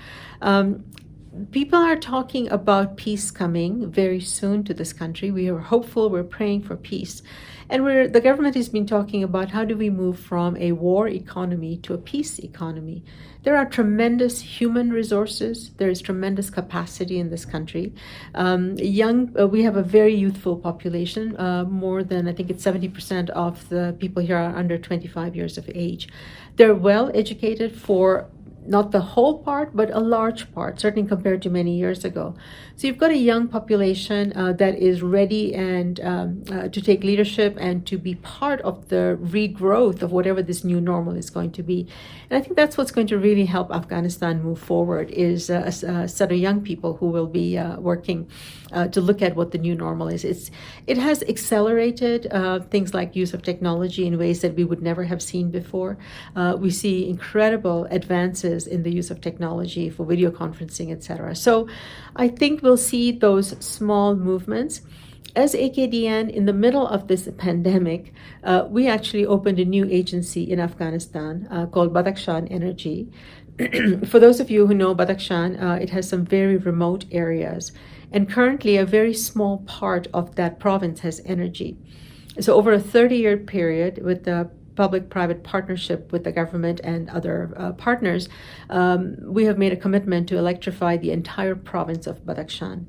[SPEAKER 13] People are talking about peace coming very soon to this country. We are hopeful, we're praying for peace. And the government has been talking about how do we move from a war economy to a peace economy. There are tremendous human resources. There is tremendous capacity in this country. We have a very youthful population. More than, I think it's 70% of the people here are under 25 years of age. They're well educated for not the whole part, but a large part, certainly compared to many years ago. So you've got a young population that is ready and to take leadership and to be part of the regrowth of whatever this new normal is going to be. And I think that's what's going to really help Afghanistan move forward is a set of young people who will be working to look at what the new normal is. It has accelerated things like use of technology in ways that we would never have seen before. We see incredible advances in the use of technology for video conferencing, etc. So I think we'll see those small movements. As AKDN, in the middle of this pandemic, we actually opened a new agency in Afghanistan called Badakhshan Energy. For those of you who know Badakhshan, it has some very remote areas, and currently a very small part of that province has energy. So over a 30-year period, with the public-private partnership with the government and other partners, we have made a commitment to electrify the entire province of Badakhshan.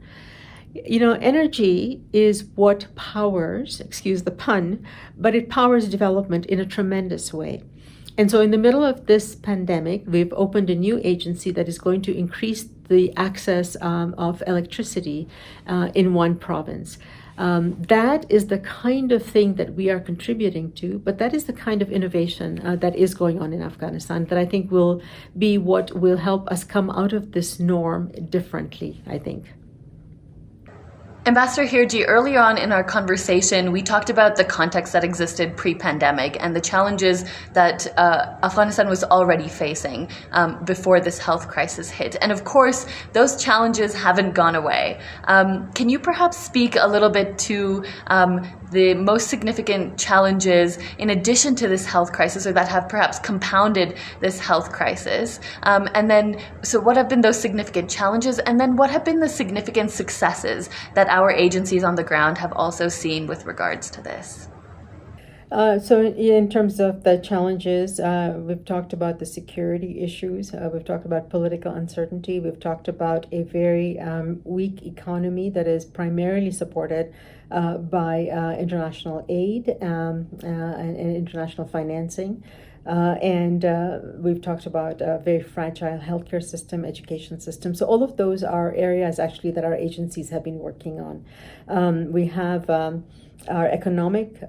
[SPEAKER 13] You know, energy is what powers, excuse the pun, but it powers development in a tremendous way. And so in the middle of this pandemic, we've opened a new agency that is going to increase the access of electricity in one province. That is the kind of thing that we are contributing to, but that is the kind of innovation that is going on in Afghanistan that I think will be what will help us come out of this norm differently, I think.
[SPEAKER 12] Ambassador Hirji, earlier on in our conversation, we talked about the context that existed pre-pandemic and the challenges that Afghanistan was already facing before this health crisis hit. And of course, those challenges haven't gone away. Can you perhaps speak a little bit to the most significant challenges in addition to this health crisis, or that have perhaps compounded this health crisis? And then, so what have been those significant challenges? And then what have been the significant successes that our agencies on the ground have also seen with regards to this?
[SPEAKER 13] So in terms of the challenges, we've talked about the security issues, we've talked about political uncertainty, we've talked about a very weak economy that is primarily supported by international aid and international financing. And we've talked about a very fragile healthcare system, education system. So all of those are areas actually that our agencies have been working on. We have our economic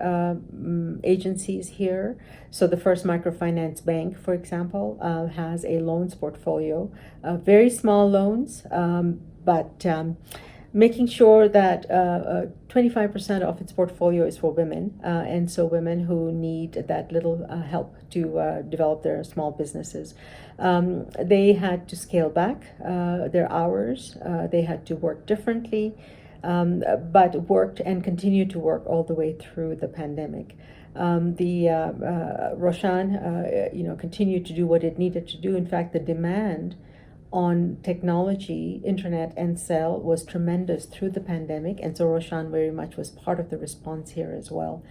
[SPEAKER 13] agencies here. So the First Microfinance Bank, for example, has a loans portfolio, very small loans, but making sure that 25% of its portfolio is for women, and so women who need that little help to develop their small businesses. They had to scale back their hours, they had to work differently, but worked and continued to work all the way through the pandemic. Roshan, continued to do what it needed to do. In fact, the demand on technology, internet, and cell was tremendous through the pandemic, and so Roshan very much was part of the response here as well.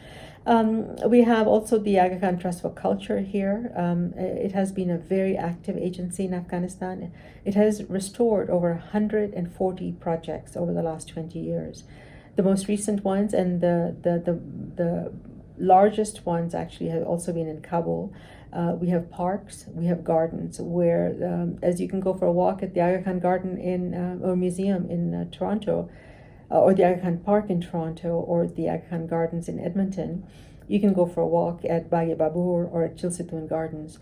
[SPEAKER 13] We have also the Aga Khan Trust for Culture here. It has been a very active agency in Afghanistan. It has restored over 140 projects over the last 20 years. The most recent ones and the largest ones actually have also been in Kabul. We have parks, we have gardens where, as you can go for a walk at the Aga Khan Garden or Museum in Toronto, or the Aga Khan Park in Toronto, or the Aga Khan Gardens in Edmonton, you can go for a walk at Bagh Babur or at Chilsitun Gardens.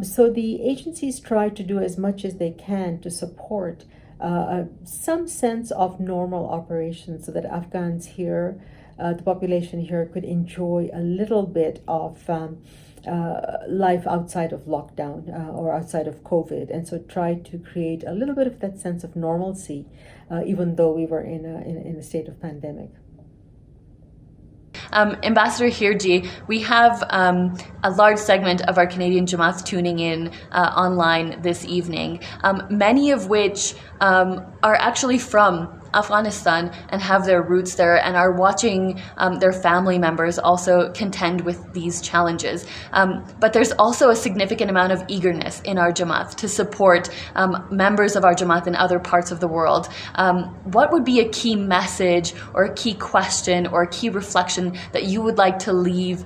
[SPEAKER 13] So the agencies try to do as much as they can to support some sense of normal operations so that Afghans here, the population here, could enjoy a little bit of life outside of lockdown or outside of COVID, and so try to create a little bit of that sense of normalcy, even though we were in a state of pandemic.
[SPEAKER 12] Ambassador Hirji, we have a large segment of our Canadian Jamaats tuning in online this evening, many of which are actually from Afghanistan and have their roots there and are watching their family members also contend with these challenges. But there's also a significant amount of eagerness in our Jamaat to support members of our Jamaat in other parts of the world. What would be a key message or a key question or a key reflection that you would like to leave,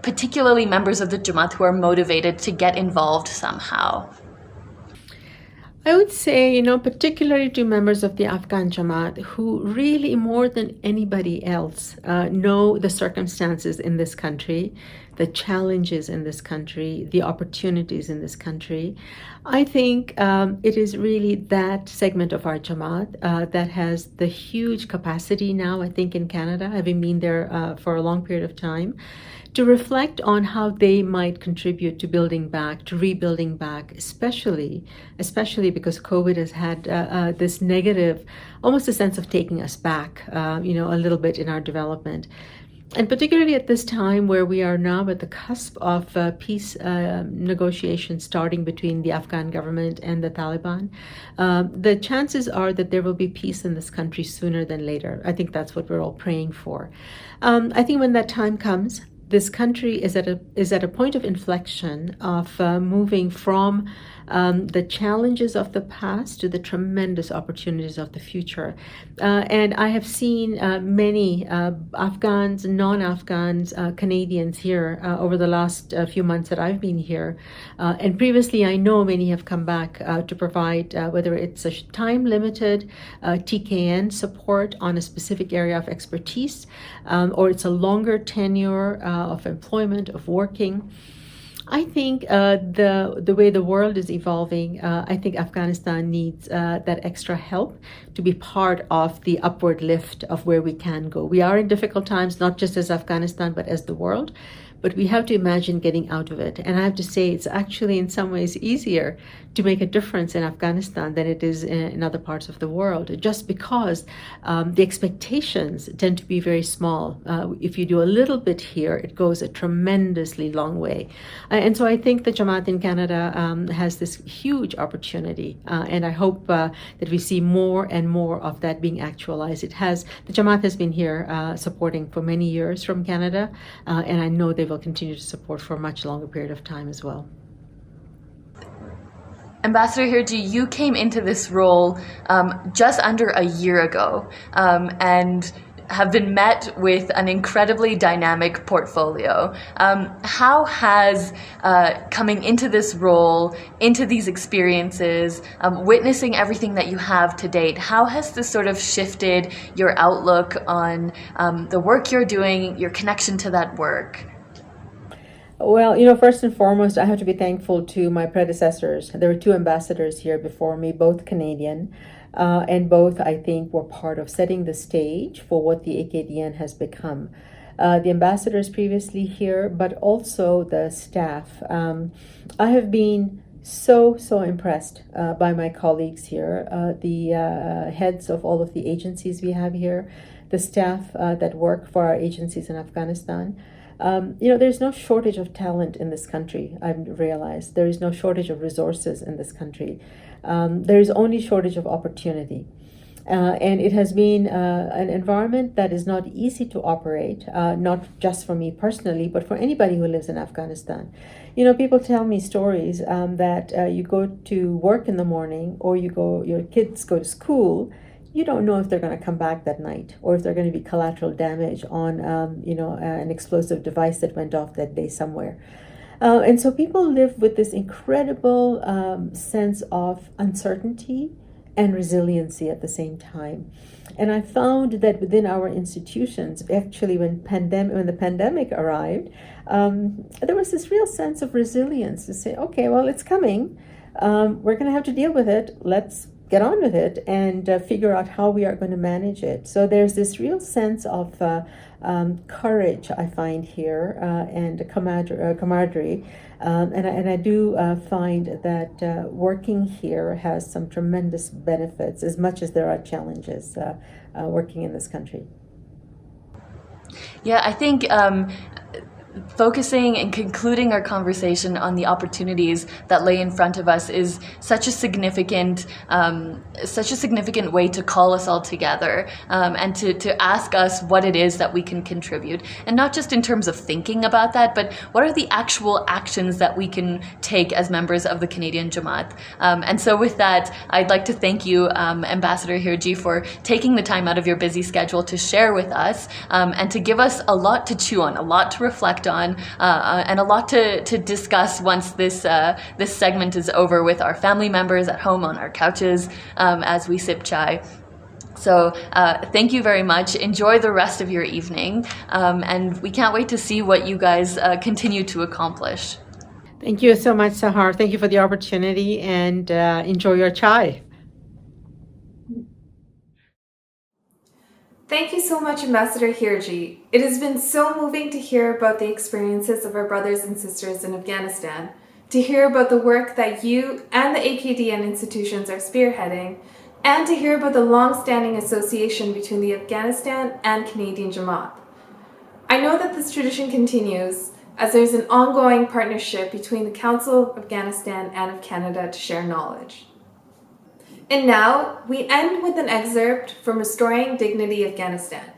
[SPEAKER 12] particularly members of the Jamaat who are motivated to get involved somehow?
[SPEAKER 13] I would say, particularly to members of the Afghan Jamaat who really more than anybody else know the circumstances in this country, the challenges in this country, the opportunities in this country. I think it is really that segment of our Jamaat that has the huge capacity now, I think, in Canada, having been there for a long period of time, to reflect on how they might contribute to building back, to rebuilding back, especially because COVID has had this negative, almost a sense of taking us back, a little bit in our development. And particularly at this time where we are now at the cusp of peace negotiations starting between the Afghan government and the Taliban, the chances are that there will be peace in this country sooner than later. I think that's what we're all praying for. I think when that time comes, this country is at a point of inflection of moving from the challenges of the past to the tremendous opportunities of the future. And I have seen many Afghans, non-Afghans, Canadians here over the last few months that I've been here. And previously, I know many have come back to provide, whether it's a time-limited TKN support on a specific area of expertise, or it's a longer tenure of employment, of working. I think the way the world is evolving, I think Afghanistan needs that extra help to be part of the upward lift of where we can go. We are in difficult times, not just as Afghanistan, but as the world. But we have to imagine getting out of it. And I have to say, it's actually in some ways easier to make a difference in Afghanistan than it is in other parts of the world, just because the expectations tend to be very small. If you do a little bit here, it goes a tremendously long way. And so I think the Jamaat in Canada has this huge opportunity. And I hope that we see more and more of that being actualized. The Jamaat has been here supporting for many years from Canada, and I know they will continue to support for a much longer period of time as well.
[SPEAKER 12] Ambassador Hirji, you came into this role just under a year ago and have been met with an incredibly dynamic portfolio. How has coming into this role, into these experiences, witnessing everything that you have to date, how has this sort of shifted your outlook on the work you're doing, your connection to that work?
[SPEAKER 13] Well, first and foremost, I have to be thankful to my predecessors. There were two ambassadors here before me, both Canadian, and both, I think, were part of setting the stage for what the AKDN has become. The ambassadors previously here, but also the staff. I have been so impressed by my colleagues here, the heads of all of the agencies we have here, the staff that work for our agencies in Afghanistan. There's no shortage of talent in this country, I've realized. There is no shortage of resources in this country. There is only shortage of opportunity. And it has been an environment that is not easy to operate, not just for me personally, but for anybody who lives in Afghanistan. People tell me stories that you go to work in the morning, or your kids go to school. You don't know if they're going to come back that night, or if they're going to be collateral damage on, an explosive device that went off that day somewhere. And so people live with this incredible sense of uncertainty and resiliency at the same time. And I found that within our institutions, actually, when the pandemic arrived, there was this real sense of resilience to say, okay, well, it's coming. We're going to have to deal with it. Let's get on with it and figure out how we are going to manage it. So there's this real sense of courage, I find here, and camaraderie. And I do find that working here has some tremendous benefits, as much as there are challenges working in this country.
[SPEAKER 12] Yeah, I think focusing and concluding our conversation on the opportunities that lay in front of us is such a significant way to call us all together, and to ask us what it is that we can contribute, and not just in terms of thinking about that, but what are the actual actions that we can take as members of the Canadian Jamaat. And so with that, I'd like to thank you, Ambassador Hirji, for taking the time out of your busy schedule to share with us, and to give us a lot to chew on, a lot to reflect on, and a lot to discuss once this segment is over with our family members at home on our couches as we sip chai. So thank you very much. Enjoy the rest of your evening. And we can't wait to see what you guys continue to accomplish.
[SPEAKER 13] Thank you so much, Sahar. Thank you for the opportunity, and enjoy your chai.
[SPEAKER 6] Thank you so much, Ambassador Hirji. It has been so moving to hear about the experiences of our brothers and sisters in Afghanistan, to hear about the work that you and the AKDN institutions are spearheading, and to hear about the long-standing association between the Afghanistan and Canadian Jamaat. I know that this tradition continues as there's an ongoing partnership between the Council of Afghanistan and of Canada to share knowledge. And now, we end with an excerpt from Restoring Dignity Afghanistan.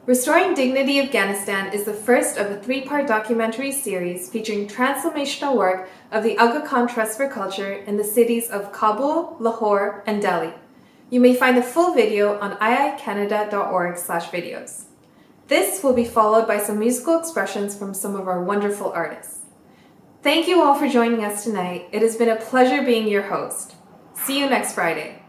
[SPEAKER 6] Restoring Dignity Afghanistan is the first of a 3-part documentary series featuring transformational work of the Aga Khan Trust for Culture in the cities of Kabul, Lahore, and Delhi. You may find the full video on iicanada.org/videos. This will be followed by some musical expressions from some of our wonderful artists. Thank you all for joining us tonight. It has been a pleasure being your host. See you next Friday.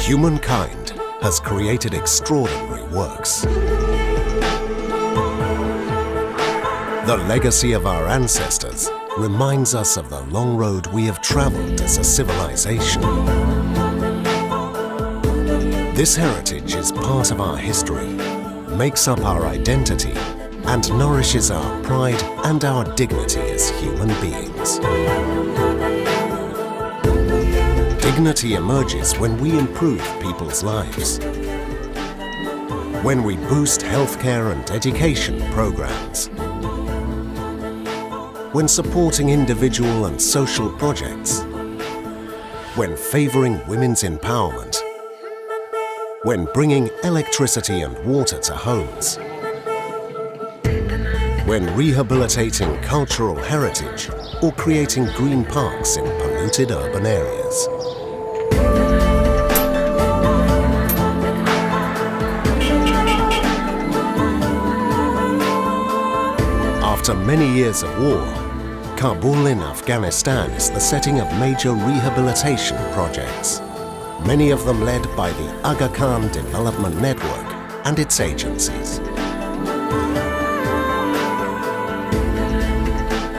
[SPEAKER 14] Humankind has created extraordinary works. The legacy of our ancestors reminds us of the long road we have traveled as a civilization. This heritage is part of our history, makes up our identity, and nourishes our pride and our dignity as human beings. Dignity emerges when we improve people's lives, when we boost healthcare and education programs, when supporting individual and social projects, when favoring women's empowerment, when bringing electricity and water to homes, when rehabilitating cultural heritage or creating green parks in polluted urban areas. After many years of war, Kabul in Afghanistan is the setting of major rehabilitation projects, many of them led by the Aga Khan Development Network and its agencies.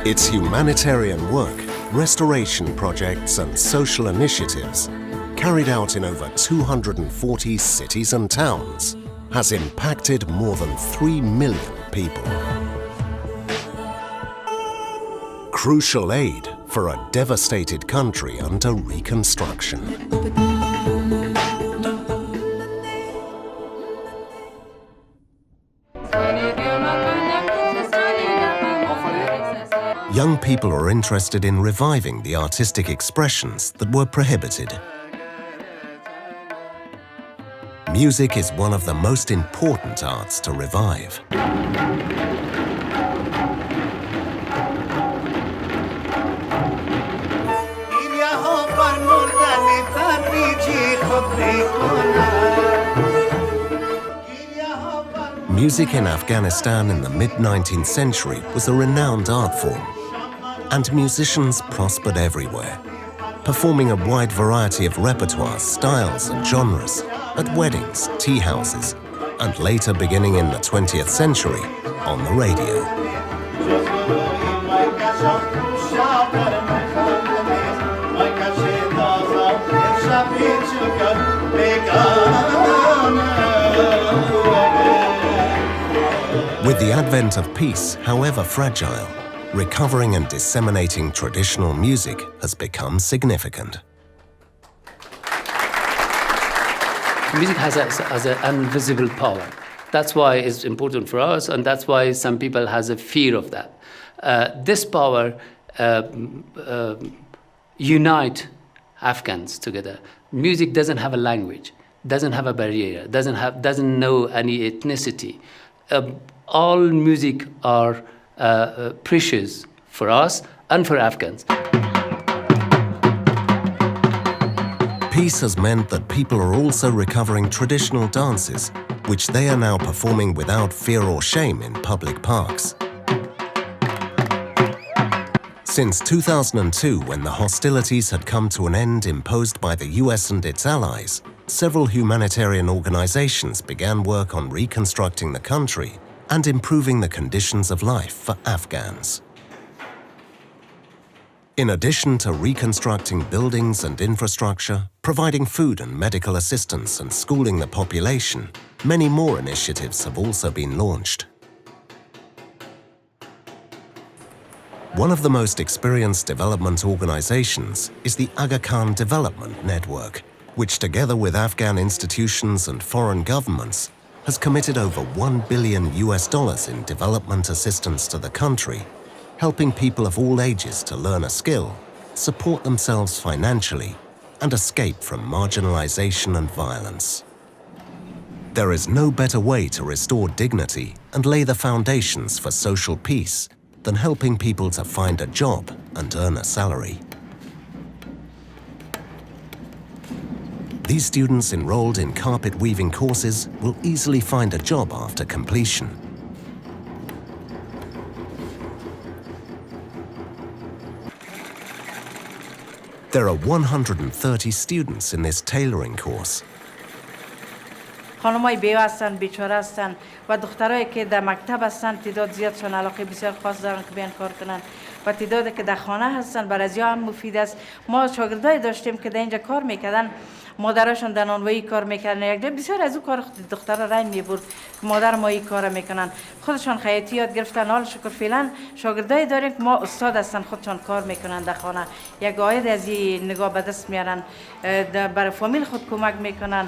[SPEAKER 14] Its humanitarian work, restoration projects and social initiatives, carried out in over 240 cities and towns, has impacted more than 3 million people. Crucial aid for a devastated country under reconstruction. Young people are interested in reviving the artistic expressions that were prohibited. Music is one of the most important arts to revive. Music in Afghanistan in the mid-19th century was a renowned art form, and musicians prospered everywhere, performing a wide variety of repertoires, styles and genres at weddings, tea houses, and later beginning in the 20th century on the radio. With the advent of peace, however fragile, recovering and disseminating traditional music has become significant.
[SPEAKER 15] Music has an invisible power. That's why it's important for us, and that's why some people has a fear of that. This power unite Afghans together. Music doesn't have a language, doesn't have a barrier, doesn't know any ethnicity. All music are precious for us and for Afghans.
[SPEAKER 14] Peace has meant that people are also recovering traditional dances, which they are now performing without fear or shame in public parks. Since 2002, when the hostilities had come to an end imposed by the US and its allies, several humanitarian organizations began work on reconstructing the country and improving the conditions of life for Afghans. In addition to reconstructing buildings and infrastructure, providing food and medical assistance and schooling the population, many more initiatives have also been launched. One of the most experienced development organizations is the Aga Khan Development Network, which together with Afghan institutions and foreign governments has committed over $1 billion in development assistance to the country, helping people of all ages to learn a skill, support themselves financially, and escape from marginalization and violence. There is no better way to restore dignity and lay the foundations for social peace than helping people to find a job and earn a salary. These students enrolled in carpet weaving courses will easily find a job after completion. There are 130 students in this tailoring course.
[SPEAKER 16] خانمای بیوه هستن، بیچاره هستن و دخترایی که در مکتب هستن تعداد زیادشون علاقه بسیار خاص دارن که بیان کار کنن و تعدادی که در خانه هستن برای ازیا هم مفید است. ما شاگردای داشتیم که در اینجا کار میکردن، مادرشون در نانوایی کار میکردن، یک جا بسیار از او کار دخترها رنج میبرد که مادر ما این کار میکنن، خودشون خیاطی یاد گرفتن. حال شکر فعلا شاگردای داریم که ما استاد هستن، خودشون کار میکنن در خانه، یک عاید از این نگاه به دست میارن، برای فامیل خود کمک میکنن.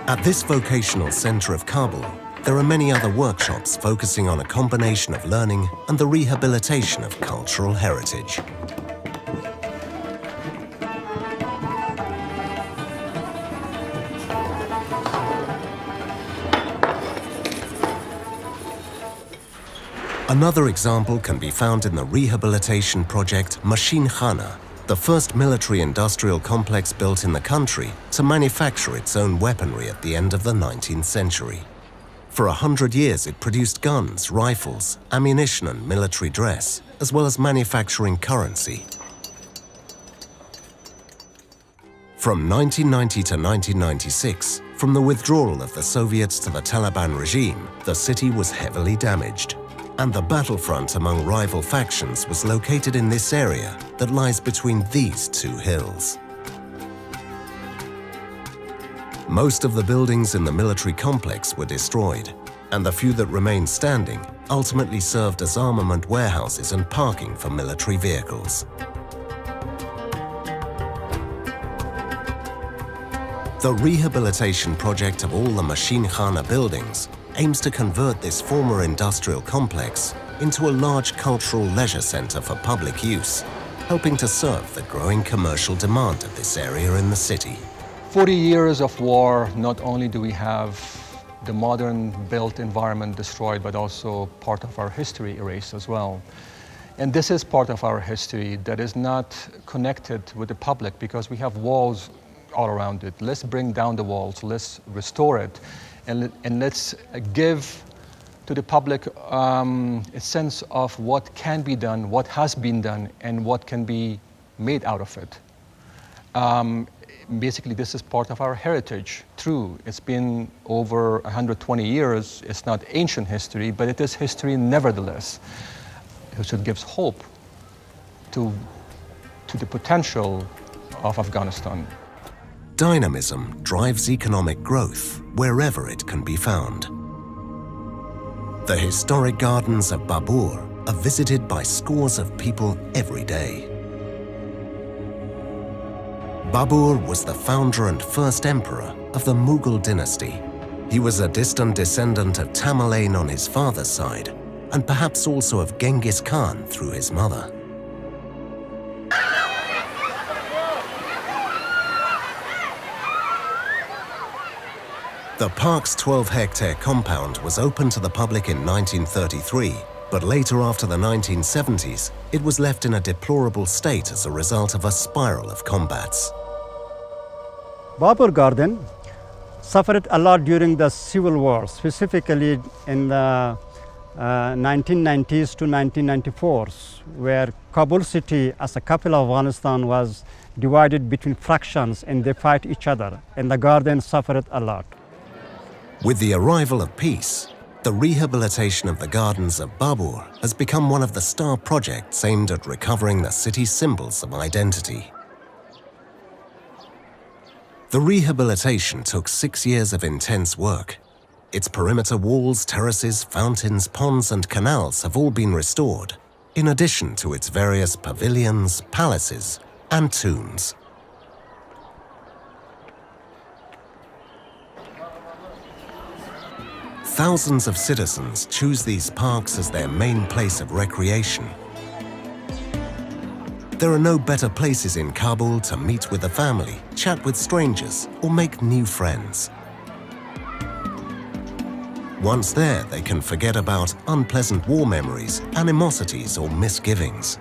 [SPEAKER 14] At this vocational center of Kabul, there are many other workshops focusing on a combination of learning and the rehabilitation of cultural heritage. Another example can be found in the rehabilitation project Machine Khana, the first military-industrial complex built in the country to manufacture its own weaponry at the end of the 19th century. For 100 years it produced guns, rifles, ammunition and military dress, as well as manufacturing currency. From 1990 to 1996, from the withdrawal of the Soviets to the Taliban regime, the city was heavily damaged. And the battlefront among rival factions was located in this area that lies between these two hills. Most of the buildings in the military complex were destroyed, and the few that remained standing ultimately served as armament warehouses and parking for military vehicles. The rehabilitation project of all the Machine Khana buildings aims to convert this former industrial complex into a large cultural leisure center for public use, helping to serve the growing commercial demand of this area in the city.
[SPEAKER 10] 40 years of war, not only do we have the modern built environment destroyed, but also part of our history erased as well. And this is part of our history that is not connected with the public because we have walls all around it. Let's bring down the walls, let's restore it. And let's give to the public a sense of what can be done, what has been done, and what can be made out of it. Basically, this is part of our heritage. True, it's been over 120 years. It's not ancient history, but it is history nevertheless. It gives hope to the potential of Afghanistan.
[SPEAKER 14] Dynamism drives economic growth wherever it can be found. The historic gardens of Babur are visited by scores of people every day. Babur was the founder and first emperor of the Mughal dynasty. He was a distant descendant of Tamerlane on his father's side, and perhaps also of Genghis Khan through his mother. The park's 12-hectare compound was opened to the public in 1933, But later, after the 1970s, it was left in a deplorable state as a result of a spiral of combats.
[SPEAKER 17] Babur Garden suffered a lot during the civil war, specifically in the 1990s to 1994s, where Kabul city as a capital of Afghanistan was divided between fractions and they fight each other, and the garden suffered a lot.
[SPEAKER 14] With the arrival of peace, the rehabilitation of the gardens of Babur has become one of the star projects aimed at recovering the city's symbols of identity. The rehabilitation took 6 years of intense work. Its perimeter walls, terraces, fountains, ponds and canals have all been restored, in addition to its various pavilions, palaces and tombs. Thousands of citizens choose these parks as their main place of recreation. There are no better places in Kabul to meet with the family, chat with strangers, or make new friends. Once there, they can forget about unpleasant war memories, animosities, or misgivings.